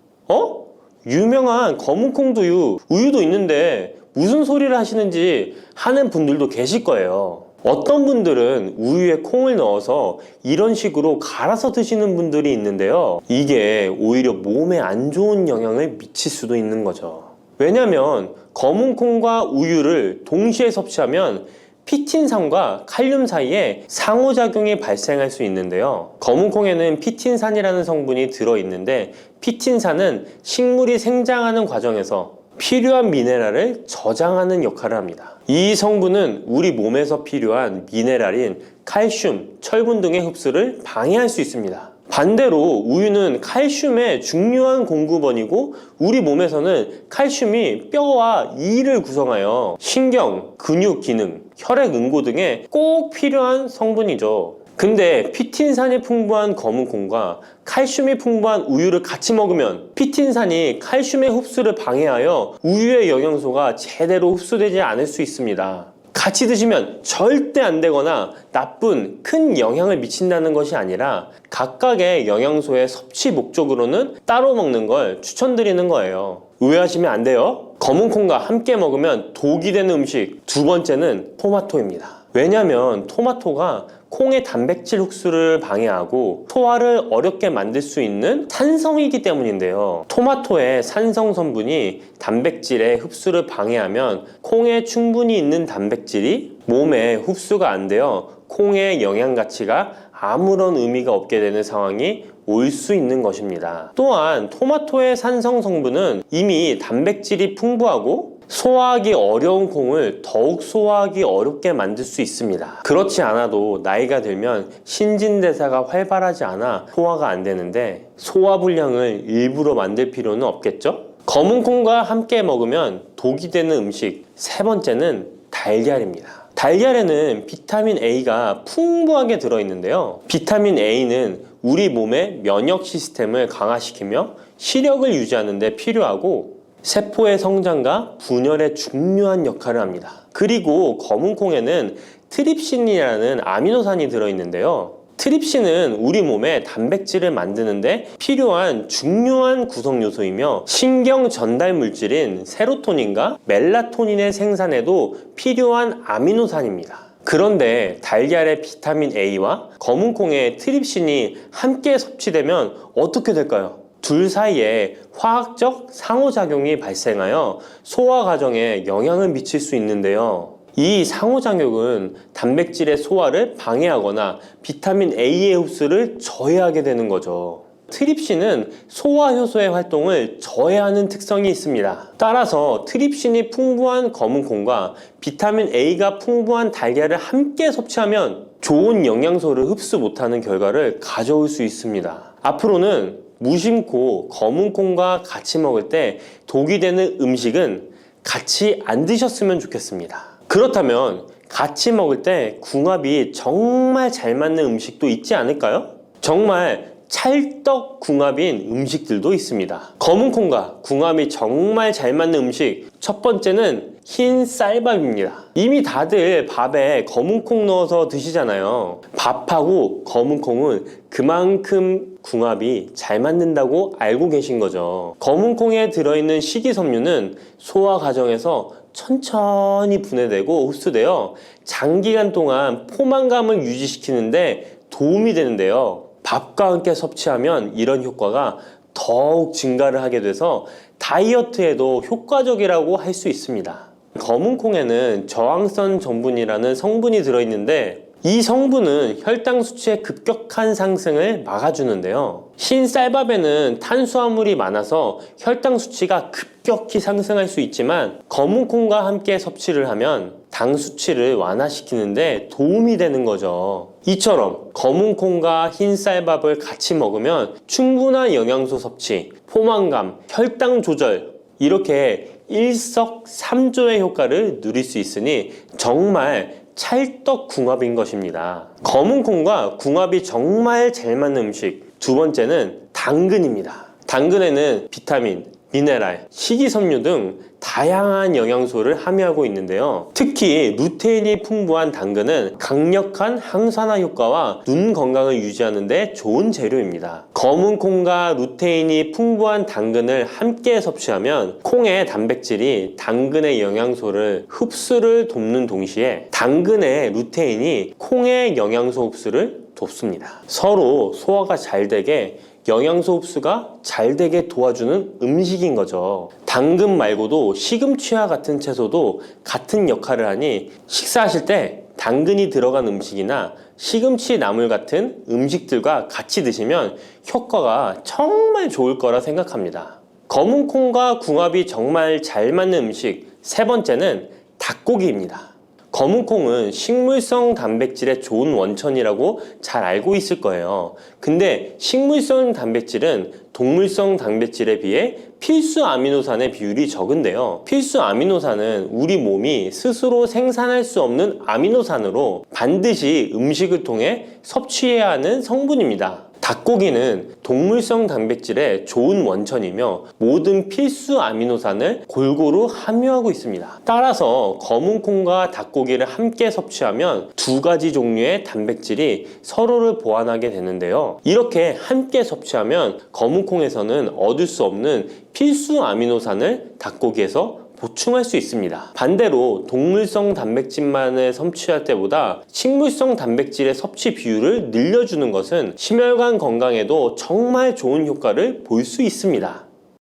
유명한 검은 콩두유, 우유도 있는데 무슨 소리를 하시는지 하는 분들도 계실 거예요. 어떤 분들은 우유에 콩을 넣어서 이런 식으로 갈아서 드시는 분들이 있는데요. 이게 오히려 몸에 안 좋은 영향을 미칠 수도 있는 거죠. 왜냐면 검은 콩과 우유를 동시에 섭취하면 피틴산과 칼륨 사이에 상호작용이 발생할 수 있는데요. 검은 콩에는 피틴산이라는 성분이 들어있는데 피틴산은 식물이 생장하는 과정에서 필요한 미네랄을 저장하는 역할을 합니다. 이 성분은 우리 몸에서 필요한 미네랄인 칼슘, 철분 등의 흡수를 방해할 수 있습니다. 반대로 우유는 칼슘의 중요한 공급원이고 우리 몸에서는 칼슘이 뼈와 이를 구성하여 신경, 근육 기능, 혈액 응고 등에 꼭 필요한 성분이죠. 근데 피틴산이 풍부한 검은 콩과 칼슘이 풍부한 우유를 같이 먹으면 피틴산이 칼슘의 흡수를 방해하여 우유의 영양소가 제대로 흡수되지 않을 수 있습니다. 같이 드시면 절대 안 되거나 나쁜 큰 영향을 미친다는 것이 아니라 각각의 영양소의 섭취 목적으로는 따로 먹는 걸 추천드리는 거예요. 오해하시면 안 돼요. 검은 콩과 함께 먹으면 독이 되는 음식 두 번째는 토마토입니다. 왜냐면 토마토가 콩의 단백질 흡수를 방해하고 소화를 어렵게 만들 수 있는 산성이기 때문인데요. 토마토의 산성 성분이 단백질의 흡수를 방해하면 콩에 충분히 있는 단백질이 몸에 흡수가 안 되어 콩의 영양 가치가 아무런 의미가 없게 되는 상황이 올 수 있는 것입니다. 또한 토마토의 산성 성분은 이미 단백질이 풍부하고 소화하기 어려운 콩을 더욱 소화하기 어렵게 만들 수 있습니다. 그렇지 않아도 나이가 들면 신진대사가 활발하지 않아 소화가 안 되는데 소화불량을 일부러 만들 필요는 없겠죠? 검은 콩과 함께 먹으면 독이 되는 음식 세 번째는 달걀입니다. 달걀에는 비타민 A가 풍부하게 들어있는데요. 비타민 A는 우리 몸의 면역 시스템을 강화시키며 시력을 유지하는 데 필요하고 세포의 성장과 분열에 중요한 역할을 합니다. 그리고 검은 콩에는 트립신이라는 아미노산이 들어있는데요. 트립신은 우리 몸에 단백질을 만드는데 필요한 중요한 구성 요소이며 신경 전달 물질인 세로토닌과 멜라토닌의 생산에도 필요한 아미노산입니다. 그런데 달걀의 비타민 A와 검은 콩의 트립신이 함께 섭취되면 어떻게 될까요? 둘 사이에 화학적 상호작용이 발생하여 소화 과정에 영향을 미칠 수 있는데요. 이 상호작용은 단백질의 소화를 방해하거나 비타민 A의 흡수를 저해하게 되는 거죠. 트립신은 소화효소의 활동을 저해하는 특성이 있습니다. 따라서 트립신이 풍부한 검은 콩과 비타민 A가 풍부한 달걀을 함께 섭취하면 좋은 영양소를 흡수 못하는 결과를 가져올 수 있습니다. 앞으로는 무심코 검은 콩과 같이 먹을 때 독이 되는 음식은 같이 안 드셨으면 좋겠습니다. 그렇다면 같이 먹을 때 궁합이 정말 잘 맞는 음식도 있지 않을까요? 정말 찰떡 궁합인 음식들도 있습니다. 검은 콩과 궁합이 정말 잘 맞는 음식 첫 번째는 흰 쌀밥입니다. 이미 다들 밥에 검은 콩 넣어서 드시잖아요. 밥하고 검은 콩은 그만큼 궁합이 잘 맞는다고 알고 계신 거죠. 검은 콩에 들어있는 식이섬유는 소화 과정에서 천천히 분해되고 흡수되어 장기간 동안 포만감을 유지시키는데 도움이 되는데요. 밥과 함께 섭취하면 이런 효과가 더욱 증가를 하게 돼서 다이어트에도 효과적이라고 할 수 있습니다. 검은콩에는 저항성 전분이라는 성분이 들어있는데 이 성분은 혈당 수치의 급격한 상승을 막아주는데요. 흰 쌀밥에는 탄수화물이 많아서 혈당 수치가 급격히 상승할 수 있지만 검은콩과 함께 섭취를 하면 당 수치를 완화시키는데 도움이 되는 거죠. 이처럼 검은콩과 흰 쌀밥을 같이 먹으면 충분한 영양소 섭취, 포만감, 혈당 조절 이렇게 일석삼조의 효과를 누릴 수 있으니 정말 찰떡궁합인 것입니다. 검은콩과 궁합이 정말 잘 맞는 음식 두 번째는 당근입니다. 당근에는 비타민, 미네랄, 식이섬유 등 다양한 영양소를 함유하고 있는데요. 특히 루테인이 풍부한 당근은 강력한 항산화 효과와 눈 건강을 유지하는 데 좋은 재료입니다. 검은콩과 루테인이 풍부한 당근을 함께 섭취하면 콩의 단백질이 당근의 영양소를 흡수를 돕는 동시에 당근의 루테인이 콩의 영양소 흡수를 돕습니다. 서로 소화가 잘 되게 영양소 흡수가 잘 되게 도와주는 음식인 거죠. 당근 말고도 시금치와 같은 채소도 같은 역할을 하니 식사하실 때 당근이 들어간 음식이나 시금치 나물 같은 음식들과 같이 드시면 효과가 정말 좋을 거라 생각합니다. 검은콩과 궁합이 정말 잘 맞는 음식 세 번째는 닭고기입니다. 검은콩은 식물성 단백질의 좋은 원천이라고 잘 알고 있을 거예요. 근데 식물성 단백질은 동물성 단백질에 비해 필수 아미노산의 비율이 적은데요. 필수 아미노산은 우리 몸이 스스로 생산할 수 없는 아미노산으로 반드시 음식을 통해 섭취해야 하는 성분입니다. 닭고기는 동물성 단백질의 좋은 원천이며 모든 필수 아미노산을 골고루 함유하고 있습니다. 따라서 검은콩과 닭고기를 함께 섭취하면 두 가지 종류의 단백질이 서로를 보완하게 되는데요. 이렇게 함께 섭취하면 검은콩에서는 얻을 수 없는 필수 아미노산을 닭고기에서 보충할 수 있습니다. 반대로 동물성 단백질만을 섭취할 때보다 식물성 단백질의 섭취 비율을 늘려주는 것은 심혈관 건강에도 정말 좋은 효과를 볼 수 있습니다.